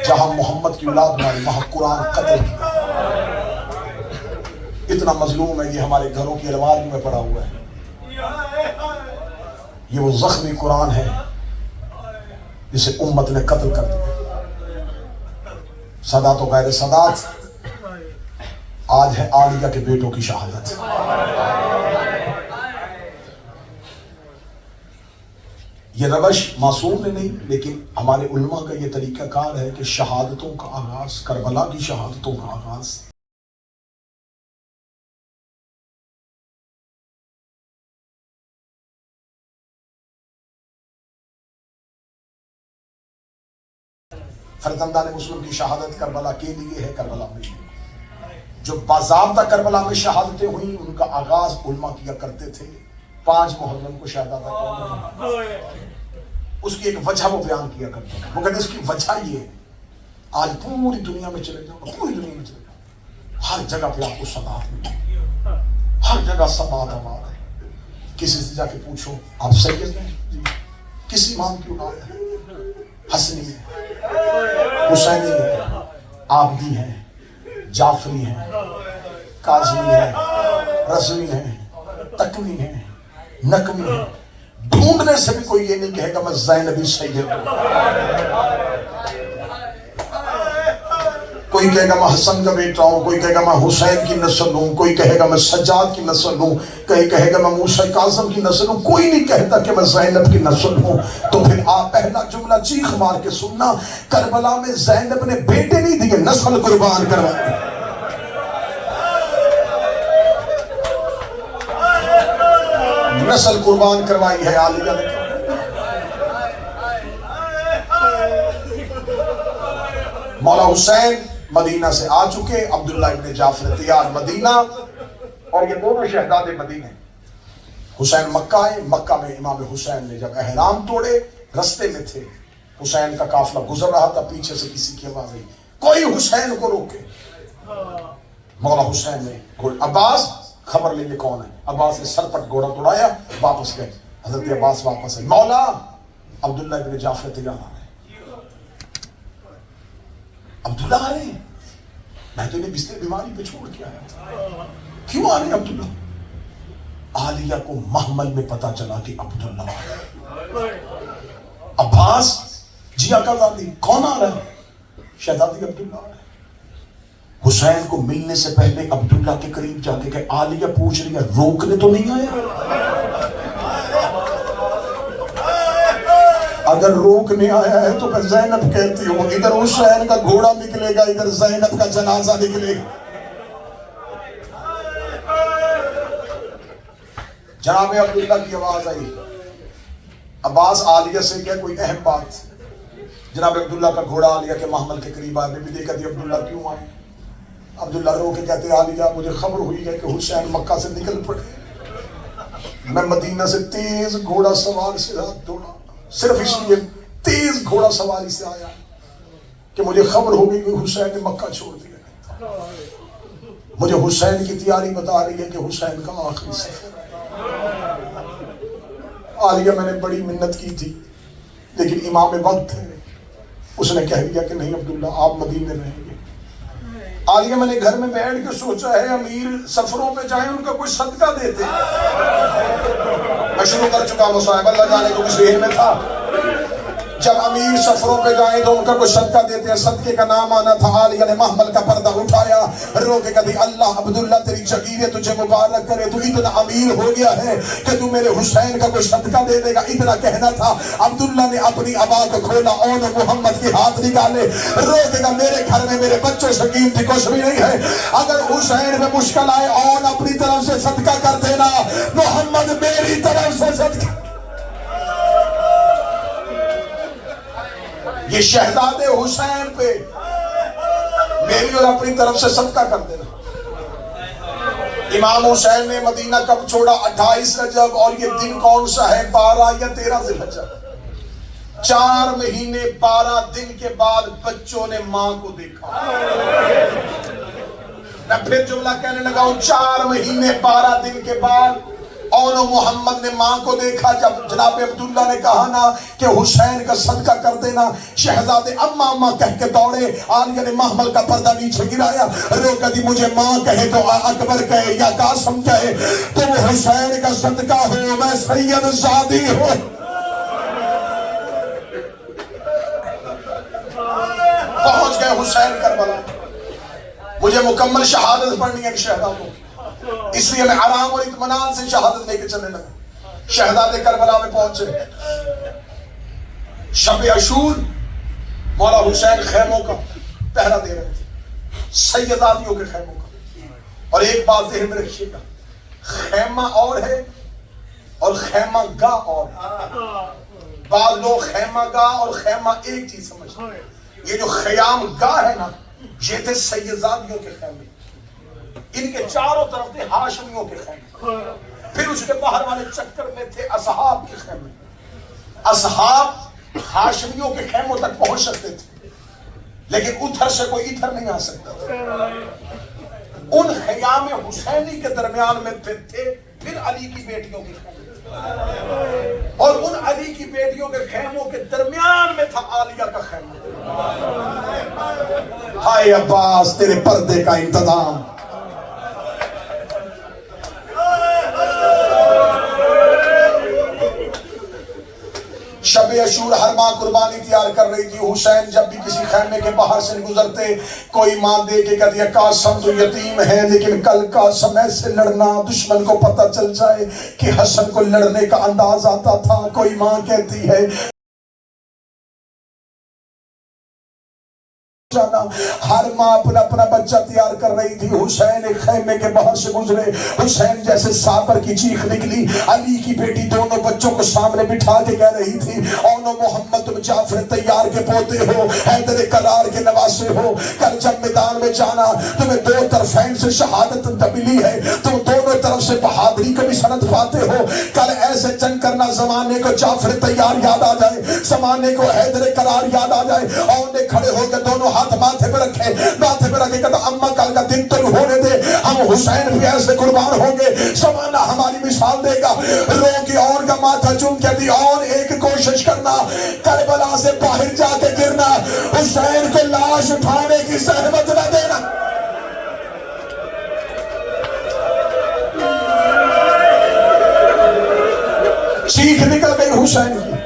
[SPEAKER 1] جہاں محمد کی اولاد ماری وہاں قرآن قتل کیا۔ اتنا مظلوم ہے، یہ ہمارے گھروں کی الماریوں میں پڑا ہوا ہے۔ یہ وہ زخمی قرآن ہے جسے امت نے قتل کر دیا۔ سادات و غیر سادات، آج ہے عالیہ کے بیٹوں کی شہادت۔ یہ روش معصوم نے نہیں، لیکن ہمارے علماء کا یہ طریقہ کار ہے کہ شہادتوں کا آغاز، کربلا کی شہادتوں کا آغاز فرزندان مسلم کی شہادت کربلا کے لیے ہے، کربلا میں جو باضابطہ کربلا میں شہادتیں ہوئیں ان کا آغاز علماء کیا کرتے تھے 5 محرم کو شہادت قوم، اس کی ایک وجہ وہ بیان کیا کرتے ہیں۔ مگر اس کی وجہ یہ، آج پوری دنیا میں چلے جاؤ، پوری دنیا میں چلے جاؤ، ہر جگہ پہ آپ کو سادات ملے گی، ہر جگہ سادات آباد ہے۔ کسی سے جا کے پوچھو آپ سید ہیں؟ جی۔ کس امام کی اولاد ہے؟ حسنی ہے، حسینی ہے، عابدی ہیں، جعفری ہیں، کاظمی ہیں، رضوی ہیں، تقوی ہیں، نقوی ہیں۔ ڈھونڈنے سے بھی کوئی یہ نہیں کہے گا میں زینبی سید ہوں۔ کوئی کہے گا میں حسن کا بیٹا ہوں، کوئی کہے گا میں حسین کی نسل ہوں، کوئی کہے گا میں سجاد کی نسل ہوں، کوئی کہے گا میں موسیٰ کاظم کی نسل ہوں، کوئی نہیں کہتا کہ میں زینب کی نسل ہوں۔ تو پھر آپ پہلا جملہ چیخ مار کے سننا، کربلا میں زینب نے بیٹے نہیں دیے، نسل قربان کروائی۔ نسل قربان کروائی ہے عالیہ نے۔ مولا حسین مدینہ سے آ چکے، عبداللہ ابن جعفر طیار مدینہ، اور یہ دونوں شہزاد مدینہ۔ حسین مکہ آئے، مکہ میں امام حسین نے جب احرام توڑے، رستے میں تھے، حسین کا قافلہ گزر رہا تھا، پیچھے سے کسی کی آواز آئی کوئی حسین کو روکے۔ مولا حسین نے عباس خبر لیں گے کون ہے، عباس نے سر پر گھوڑا دوڑایا، واپس گئے۔ حضرت عباس واپس آئے، مولا عبداللہ ابن جعفر طیار آئے۔ عبداللہ آ رہے ہیں، میں تو انہیں بستر بیماری پہ چھوڑ کے آیا تھا، کیوں آ رہے ہیں عبداللہ؟ عالیہ کو محمل میں پتا چلا کہ عبداللہ آ رہا ہے۔ عباس جی آقا زادی، کون آ رہا ہے؟ شہزادی عبداللہ آ رہا ہے۔ حسین کو ملنے سے پہلے عبداللہ کے قریب جا کے کہ عالیہ پوچھ رہی ہے روکنے تو نہیں آیا؟ اگر روکنے آیا ہے تو پھر زینب کہتی ہوں ادھر حسین کا گھوڑا نکلے گا، ادھر زینب کا جنازہ نکلے گا۔ جناب عبداللہ کی آواز آئی، عباس عالیہ سے کیا کوئی اہم بات؟ جناب عبداللہ کا گھوڑا عالیہ کے محمل کے قریب آئے، بی دیکھا دی عبداللہ کیوں آئے؟ عبداللہ رو کے کہتے عالیہ مجھے خبر ہوئی ہے کہ حسین مکہ سے نکل پڑے، میں مدینہ سے تیز گھوڑا سوار سے رات دوڑا، صرف اس لیے تیز گھوڑا سواری سے آیا کہ مجھے خبر ہو گئی کہ حسین نے مکہ چھوڑ دیا۔ مجھے حسین کی تیاری بتا رہی ہے کہ حسین کا آخری سفر ہے۔ عالیہ میں نے بڑی منت کی تھی لیکن امام وقت ہے، اس نے کہہ دیا کہ نہیں عبداللہ آپ مدینے رہیں گے۔ عالیہ میں نے گھر میں بیٹھ کے سوچا ہے امیر سفروں پہ جائیں ان کا کوئی صدقہ دیتے، میں شروع کر چکا مصاحبہ، اللہ جانے تو کس ذہن میں تھا، جب امیر سفروں پہ جائیں تو ان کا کوئی صدقہ دیتے ہیں، صدقے کا نام آنا تھا۔ عالیہ نے محمل کا پردہ اٹھایا، رو کے کہتی اللہ عبداللہ تیری جگیرے تجھے مبارک کرے، تو اتنا امیر ہو گیا ہے کہ تو میرے حسین کا کوئی صدقہ دے دے گا، اتنا کہنا تھا۔ عبداللہ نے اپنی عبا کو کھولا، اون محمد کے ہاتھ نکالے، رو کے کہا میرے گھر میں میرے بچوں سے قیمتی کچھ بھی نہیں ہے، اگر حسین میں مشکل آئے اون اپنی طرف سے صدقہ کر دینا، محمد میری طرف سے صدقہ۔ یہ شہزادے حسین پہ میری اور اپنی طرف سے صدقہ کر دینا۔ امام حسین نے مدینہ کب چھوڑا؟ 28 رجب، اور یہ دن کون سا ہے؟ 12 یا 13 ذی الحجہ۔ 4 مہینے 12 دن کے بعد بچوں نے ماں کو دیکھا۔ میں پھر جملہ کہنے لگا ہوں، 4 مہینے 12 دن کے بعد اون محمد نے ماں کو دیکھا۔ جب جناب عبداللہ نے کہا نا کہ حسین کا صدقہ کر دینا، شہزادے اماں اماں کہہ کے دوڑے، عالیہ نے محمل کا پردہ نیچے گرایا، رو کہتی مجھے ماں کہے تو اکبر کہے یا قاسم کہے، تم حسین کا صدقہ ہو، میں سید زادی ہوں۔ پہنچ گئے حسین کربلا، مجھے مکمل شہادت پڑھنی ہے شہزادوں، اس لیے میں آرام اور اطمینان سے شہادت لے کے چلنے لگا۔ شہزادے کربلا میں پہنچے، شب عاشور مولا حسین خیموں کا پہرا دے رہے تھے، سیداتیوں کے خیموں کا۔ اور ایک بات ذہن میں رکھیے گا، خیمہ اور ہے اور خیمہ گاہ اور ہے۔ بعض لوگ خیمہ گاہ اور خیمہ ایک چیز سمجھتے ہیں، یہ جو خیام گاہ ہے نا، یہ تھے سیداتیوں کے خیمے، ان کے چاروں طرف تھے ہاشمیوں کے خیمے، پھر اس کے باہر والے چکر میں تھے اصحاب کے خیمے۔ اصحاب ہاشمیوں کے خیموں تک پہنچ سکتے تھے لیکن ادھر سے کوئی ادھر نہیں آ سکتا تھا۔ ان خیام حسینی کے درمیان میں تھے پھر علی کی بیٹیوں کے خیمے، اور ان علی کی بیٹیوں کے خیموں کے درمیان میں تھا عالیہ کا خیمہ۔ ہائے عباس تیرے پردے کا انتظام۔ شب عاشور ہر ماں قربانی تیار کر رہی تھی، حسین جب بھی کسی خیمے کے باہر سے گزرتے کوئی ماں دے کے کہتی ہے قاسم تو یتیم ہے لیکن کل قاسم ایسے لڑنا دشمن کو پتہ چل جائے کہ حسن کو لڑنے کا انداز آتا تھا۔ کوئی ماں کہتی ہے ہر ماں اپنا اپنا بچہ تیار کر رہی تھی، حسین ایک خیمے کے باہر سے گزرے، حسین جیسے سابر کی چیخ نکلی، علی کی بیٹی دونوں بچوں کو سامنے بٹھا کے کہہ رہی تھی اونو محمد تم جعفر تیار کے پوتے ہو، حیدر کرار کے نواسے ہو، کل جب میدان میں جانا تمہیں دو طرفین سے شہادت ملی ہے، تم دونوں طرف سے بہادری کا بھی سند پاتے ہو، کل ایسے جنگ کرنا زمانے کو جعفر تیار یاد آ جائے، زمانے کو حیدر کرار یاد آ جائے۔ اور نے کھڑے ہو کے دونوں ہاتھ ماتھے پہ رکھے، ماتھے پہ رکھے کہتا اماں کل کا دن تو ہونے دے، ہم حسین بھی ایسے قربان ہوں گے، زمانہ ہماری مثال دے گا۔ رو کی اور کا ماتھا چوم کہتی اور ایک کوشش کرنا، کربلا سے باہر جا کے گرنا، حسین کو لاش اٹھانے کی زحمت نہ دینا۔ چیخ نکل گئی حسین کی،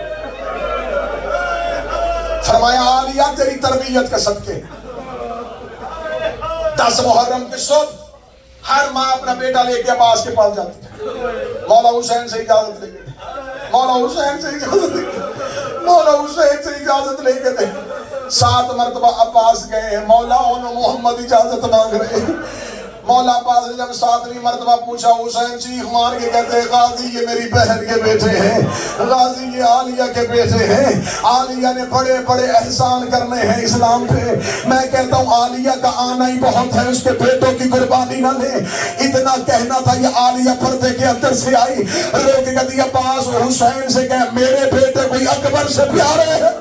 [SPEAKER 1] فرمایا عالیہ تیری تربیت کے صدقے 10 محرم کے صبح ہر ماں اپنا بیٹا لے کے عباس کے پاس جاتی ہے، مولا حسین سے اجازت لے کے دے، مولا حسین سے اجازت لے کے دے، مولا حسین سے اجازت لے کے دے۔ 7 مرتبہ عباس گئے ہیں، مولا انہوں محمد اجازت مانگ رہے ہیں۔ مولا عباس نے جب 7ویں مرتبہ پوچھا، حسین چیخ مار کے کہتے ہیں غازی یہ میری بہن کے بیٹے ہیں، غازی یہ عالیہ کے بیٹے ہیں، عالیہ نے بڑے بڑے احسان کرنے ہیں اسلام پہ، میں کہتا ہوں عالیہ کا آنا ہی بہت ہے، اس کے بیٹوں کی قربانی نہ لے۔ اتنا کہنا تھا، یہ عالیہ پردے کے اندر سے آئی، رو کے کہتی عباس حسین سے کہ میرے بیٹے کوئی اکبر سے پیارے ہیں،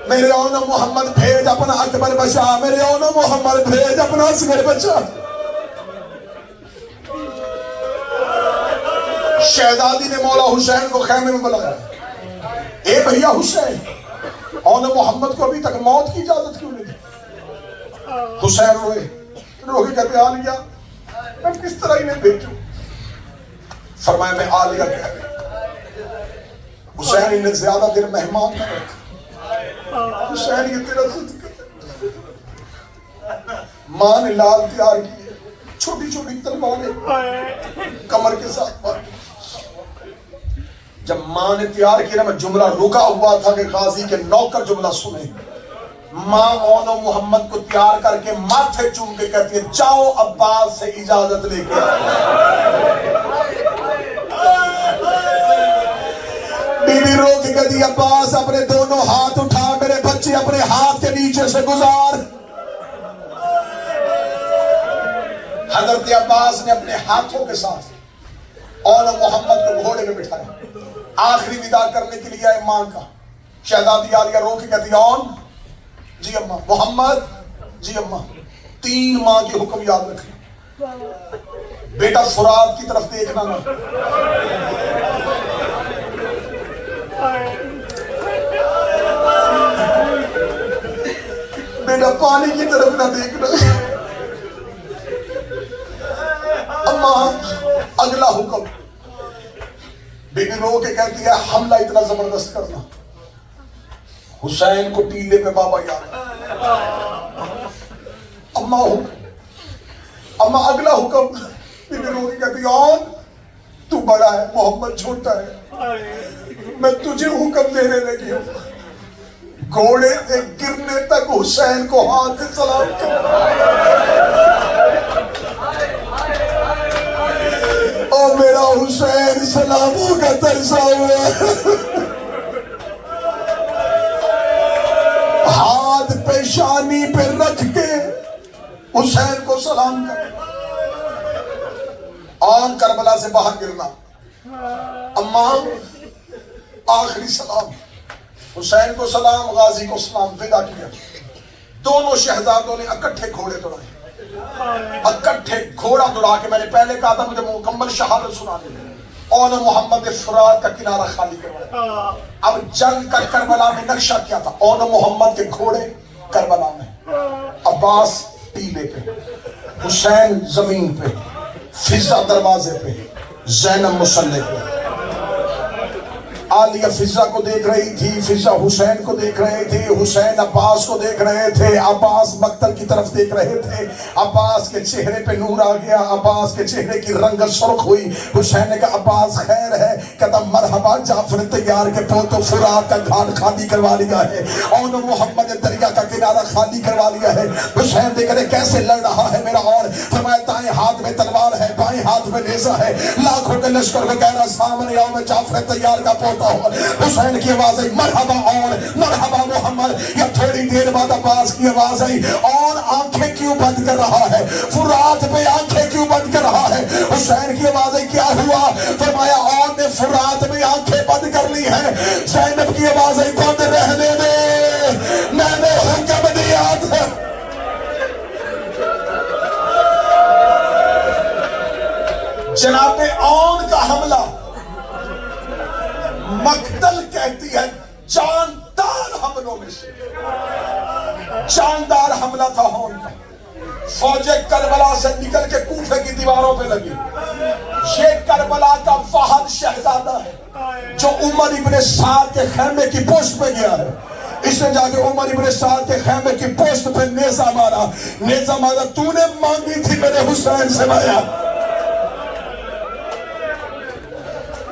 [SPEAKER 1] میرے اونو محمد بھیج اپنا اکبر بچا، میرے اونو محمد بھیج اپنا اصغر بچا۔ شہزادی نے مولا حسین کو خیمے میں بلایا، اے بھیا حسین، اونو محمد کو ابھی تک موت کی اجازت کیوں نہیں دی؟ حسین روئے، رو کے کہتے عالیہ میں کس طرح انہیں بھیجوں؟ فرمایا میں عالیہ کہہ رہی، حسین انہیں زیادہ دیر مہمان نہ رکھ، حسین یہ تیرا صدقہ۔ ماں نے لال تیار کی، چھوٹی چھوٹی تلواریں کمر کے ساتھ باندھی۔ جب ماں نے تیار کیا نا، میں جملہ رکا ہوا تھا کہ غازی کے نوکر جملہ سنیں، ماں اونو محمد کو تیار کر کے ماتھے چوم کے کہتی ہے جاؤ عباس سے اجازت لے کے بی بی رو کے کہتی عباس اپنے دونوں ہاتھ اٹھا، میرے بچے اپنے ہاتھ کے نیچے سے گزار۔ حضرت عباس نے اپنے ہاتھوں کے ساتھ اونو محمد کو گھوڑے میں بٹھایا، آخری ودا کرنے کے لیے آئے ماں کا۔ شہزادی عالیہ رو کے کہتی اون جی اماں، محمد جی اماں، 3 ماں کے حکم یاد رکھیں، بیٹا فرات کی طرف دیکھنا نہ، بیٹا پانی کی طرف نہ دیکھنا، اماں اگلا حکم۔ بی بی رو کے کہتی ہے حملہ اتنا زبردست کرنا، حسین کو ٹیلے پہ بابا یاد، اماں حکم، اماں اگلا حکم۔ بی بی رو کے کہتی ہے آن تو بڑا ہے، محمد چھوٹا ہے، میں تجھے حکم دینے لگی ہوں، گھوڑے سے گرنے تک حسین کو ہاتھ سے سلام کر، او میرا حسین سلاموں کا ترسا ہوا، ہاتھ پیشانی پہ رکھ کے حسین کو سلام کر، آن کربلا سے باہر گرنا، اماں آخری سلام، حسین کو سلام، غازی کو سلام، ودا کیا۔ دونوں شہزادوں نے اکٹھے گھوڑے دوڑائے، اکٹھے گھوڑا دوڑا کے، میں نے پہلے کہا تھا مجھے مکمل شہادت سنا دے، اونو محمد نے فرات کا کنارہ خالی کروایا۔ اب جنگ کا کربلا میں نقشہ کیا تھا، اونو محمد کے گھوڑے کربلا میں، عباس ٹیلے پہ، حسین زمین پہ، فضا دروازے پہ، زینب مسلح پہ۔ عالیہ فضا کو دیکھ رہی تھی، فضا حسین کو دیکھ رہے تھے، حسین عباس کو دیکھ رہے تھے، عباس مقتل کی طرف دیکھ رہے تھے۔ عباس کے چہرے پہ نور آ گیا، عباس کے چہرے کی رنگت سرخ ہوئی۔ حسین نے کہا عباس خیر ہے؟ کہتا مرحبا جعفر تیار کے پوتو، فرات کا گھاٹ خالی کروا لیا ہے، اونو محمد نے دریا کا کنارہ خالی کروا لیا ہے۔ حسین دیکھ رہے کیسے لڑ رہا ہے میرا، اور فرمایا دائیں ہاتھ میں تلوار ہے، بائیں ہاتھ میں نیزہ ہے، لاکھوں کے لشکر کو کہہ رہا سامنے آؤ، میں جعفر تیار کا پوتا ہوں۔ حسین کی آواز آئی مرحبا اور مرحبا محمد۔ یا تھوڑی دیر بعد عباس کی آواز آئی اور آنکھیں کیوں بند کر رہا ہے، فرات پہ آنکھیں کیوں بند کر رہا ہے؟ حسین کی آواز آئی کیا ہوا؟ فرمایا اور نے فرات میں آنکھیں بند کر لی ہیں۔ زینب کی آواز آئی بند رہنے دے، میں نے حکم دیا تھا۔ جناب اون کا حملہ مقتل کہتی ہے جاندار حملوں میں سے جاندار حملہ تھا ہون کا. فوجیں کربلا سے نکل کے کوفے کی دیواروں پہ لگی. یہ کربلا کا فہد شہزادہ ہے جو عمر ابن سعد کے خیمے کی پوسٹ پہ گیا ہے. اس نے جا کے عمر ابن سعد کے خیمے کی پوسٹ پہ نیزہ مارا. نیزہ مارا تو نے مانگی تھی میرے حسین سے مایا.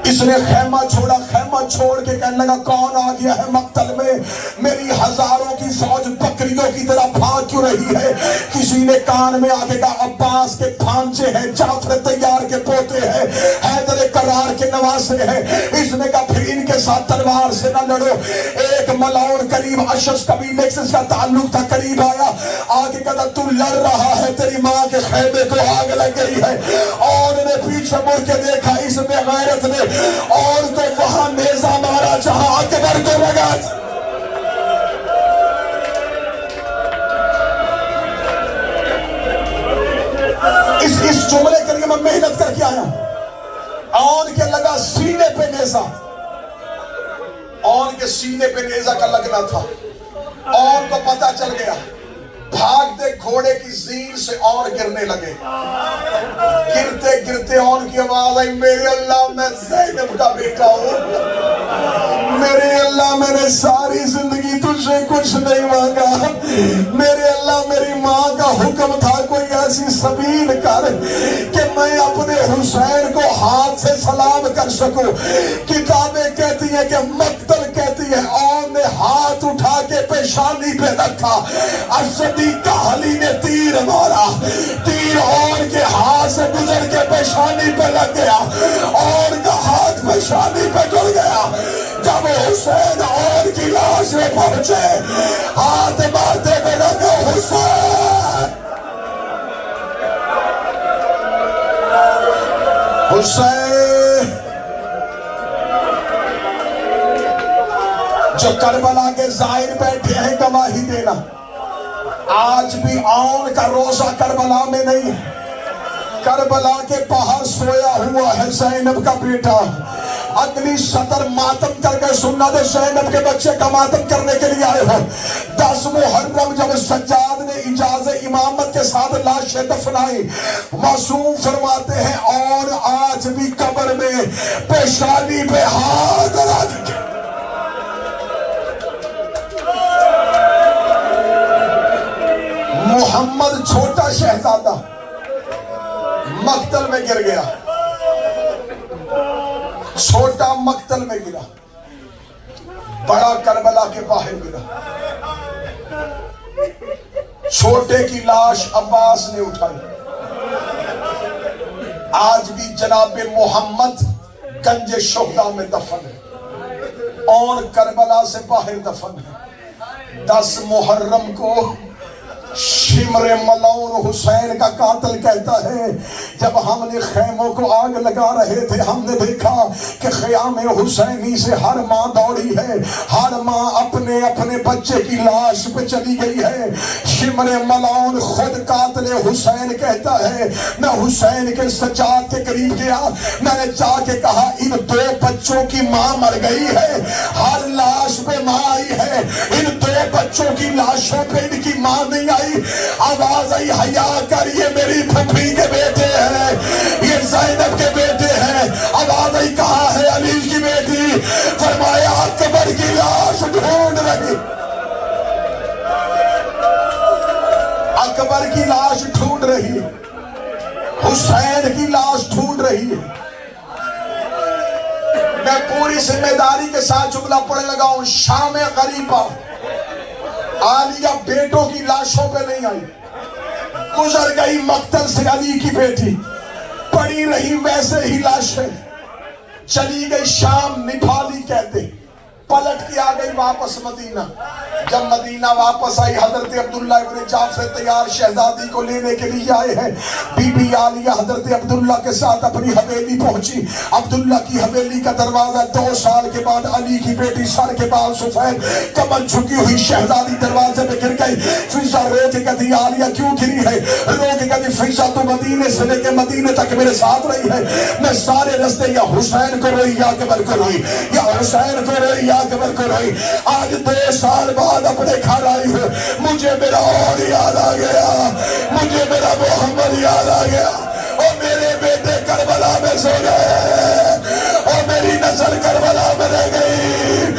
[SPEAKER 1] اس نے خیمہ چھوڑا. خیمہ چھوڑ کے کہنے لگا کون آ گیا ہے مقتل میں؟ میری ہزاروں کی فوج بکریوں کی طرح بھاگ کیوں رہی ہے؟ کسی نے کان میں آ کے کہا عباس کے بھانجے ہیں، جعفر طیار کے پوتے ہیں، حیدر کرار کے نواسے ہیں. اس نے کہا پھر ان کے ساتھ تلوار سے نہ لڑو. ایک ملعون قریب اشش قبیلے سے اس کا تعلق تھا، قریب آیا. آگے کہا تو لڑ رہا ہے، تیری ماں کے خیمے کو آگ لگ گئی ہے. اور نے پیچھے مڑ کے دیکھا، اس میں غیرت نے اور تو وہاں نیزہ مارا جہاں اکبر کو لگا. اس جملے کے لیے میں محنت کر کے آیا. آن کے لگا سینے پہ نیزہ. آن کے سینے پہ نیزہ کا لگنا تھا. آن کو پتا چل گیا. بھاگتے گھوڑے کی زین سے اور گرنے لگے. گرتے گرتے آن کی آواز آئی میرے اللہ میں زینب کا بیٹا ہوں. میرے اللہ میں نے ساری زندگی تجھ سے کچھ نہیں مانگا. میرے اللہ میری ماں کا حکم تھا کوئی ایسی سبیل کر کہ میں اپنے حسین کو ہاتھ سے سلام کر سکوں. کتابیں کہتی ہیں کہ مقتل کہتی ہے آن نے ہاتھ اٹھا کے پیشانی پہ رکھا. صدیقہ علی نے تیر مارا. تیر آن کے ہاتھ سے گزر کے پیشانی پہ لگ گیا. آن کا ہاتھ پیشانی پہ جڑ گیا. جب حسین آن کی لاش میں پہنچے ہاتھ مارتے پہ لگا حسین حسین جو کربلا کے زائر بیٹھے ہیں گواہی دینا. آج بھی آن کا روزہ کربلا میں نہیں. کربلا کے باہر سویا ہوا ہے زینب کا بیٹا. اگلی سطر ماتم کر کے سننا تو زینب کے بچے کا ماتم کرنے کے لیے آئے ہو. 10 محرم جب سجاد نے اجازت امامت کے ساتھ لاشیں دفنائی، معصوم فرماتے ہیں اور آج بھی قبر میں پیشانی پہ ہاتھ رکھ کے محمد چھوٹا شہزادہ مقتل میں گر گیا. چھوٹا مقتل میں گرا، بڑا کربلا کے باہر گرا. چھوٹے کی لاش عباس نے اٹھائی. آج بھی جناب محمد گنج شہداء میں دفن ہے اور کربلا سے باہر دفن ہے. 10 محرم کو شمر ملعون حسین کا قاتل کہتا ہے جب ہم نے خیموں کو آگ لگا رہے تھے ہم نے دیکھا کہ خیام حسینی سے ہر ماں دوڑی ہے. ہر ماں اپنے اپنے بچے کی لاش پہ چلی گئی ہے. شمر ملعون خود قاتل حسین کہتا ہے میں حسین کے سجاد کے قریب گیا. میں نے جا کے کہا ان 2 بچوں کی ماں مر گئی ہے. ہر لاش پہ ماں آئی ہے، ان 2 بچوں کی لاشوں پہ ان کی ماں نہیں آئی. آواز آئی حیا کر یہ میری پھپھی کے بیٹے ہیں، یہ زینب کے بیٹے ہیں. آواز آئی کہاں ہے علی کی بیٹی؟ فرمایا اکبر کی لاش ڈھونڈ رہی. اکبر کی لاش ڈھونڈ رہی ہے، حسین کی لاش ڈھونڈ رہی ہے. میں پوری ذمہ داری کے ساتھ جملہ پڑھنے لگا ہوں. شام غریبہ عالیہ بیٹوں کی لاشوں پہ نہیں آئی. گزر گئی مقتل سے علی کی بیٹی، پڑی رہی ویسے ہی لاشیں. چلی گئی شام، نپالی کہتے. پلٹ کے آ گئی واپس مدینہ. جب مدینہ واپس آئی حضرت عبداللہ ابن جعفر طیار شہزادی کو لینے کے لیے آئے ہیں. بی بی عالیہ حضرت عبداللہ کے ساتھ اپنی حویلی پہنچی. عبداللہ کی حویلی کا دروازہ 2 سال کے بعد علی کی بیٹی سر کے بال سفید کمر جھکی ہوئی شہزادی دروازے پہ گر گئی. فضا رو کے کہتی عالیہ کیوں گری ہے؟ رو کے کہتی فضا تو مدینے سے لے کے مدینے تک میرے ساتھ رہی ہے. میں سارے رستے یا حسین کو روئی یا اکبر کو روئی، یا حسین کو روئی یا اکبر کو روئی. آج 2 سال بعد اپنے گھر آئی ہوں, مجھے میرا اور یاد آ گیا, مجھے میرا محمد یاد آ گیا. اور میرے بیٹے کربلا میں سو گئے, اور میری نسل کربلا میں رہ گئی,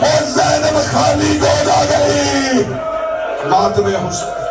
[SPEAKER 1] اور زینب خالی گود آ گئی. ماتم حسین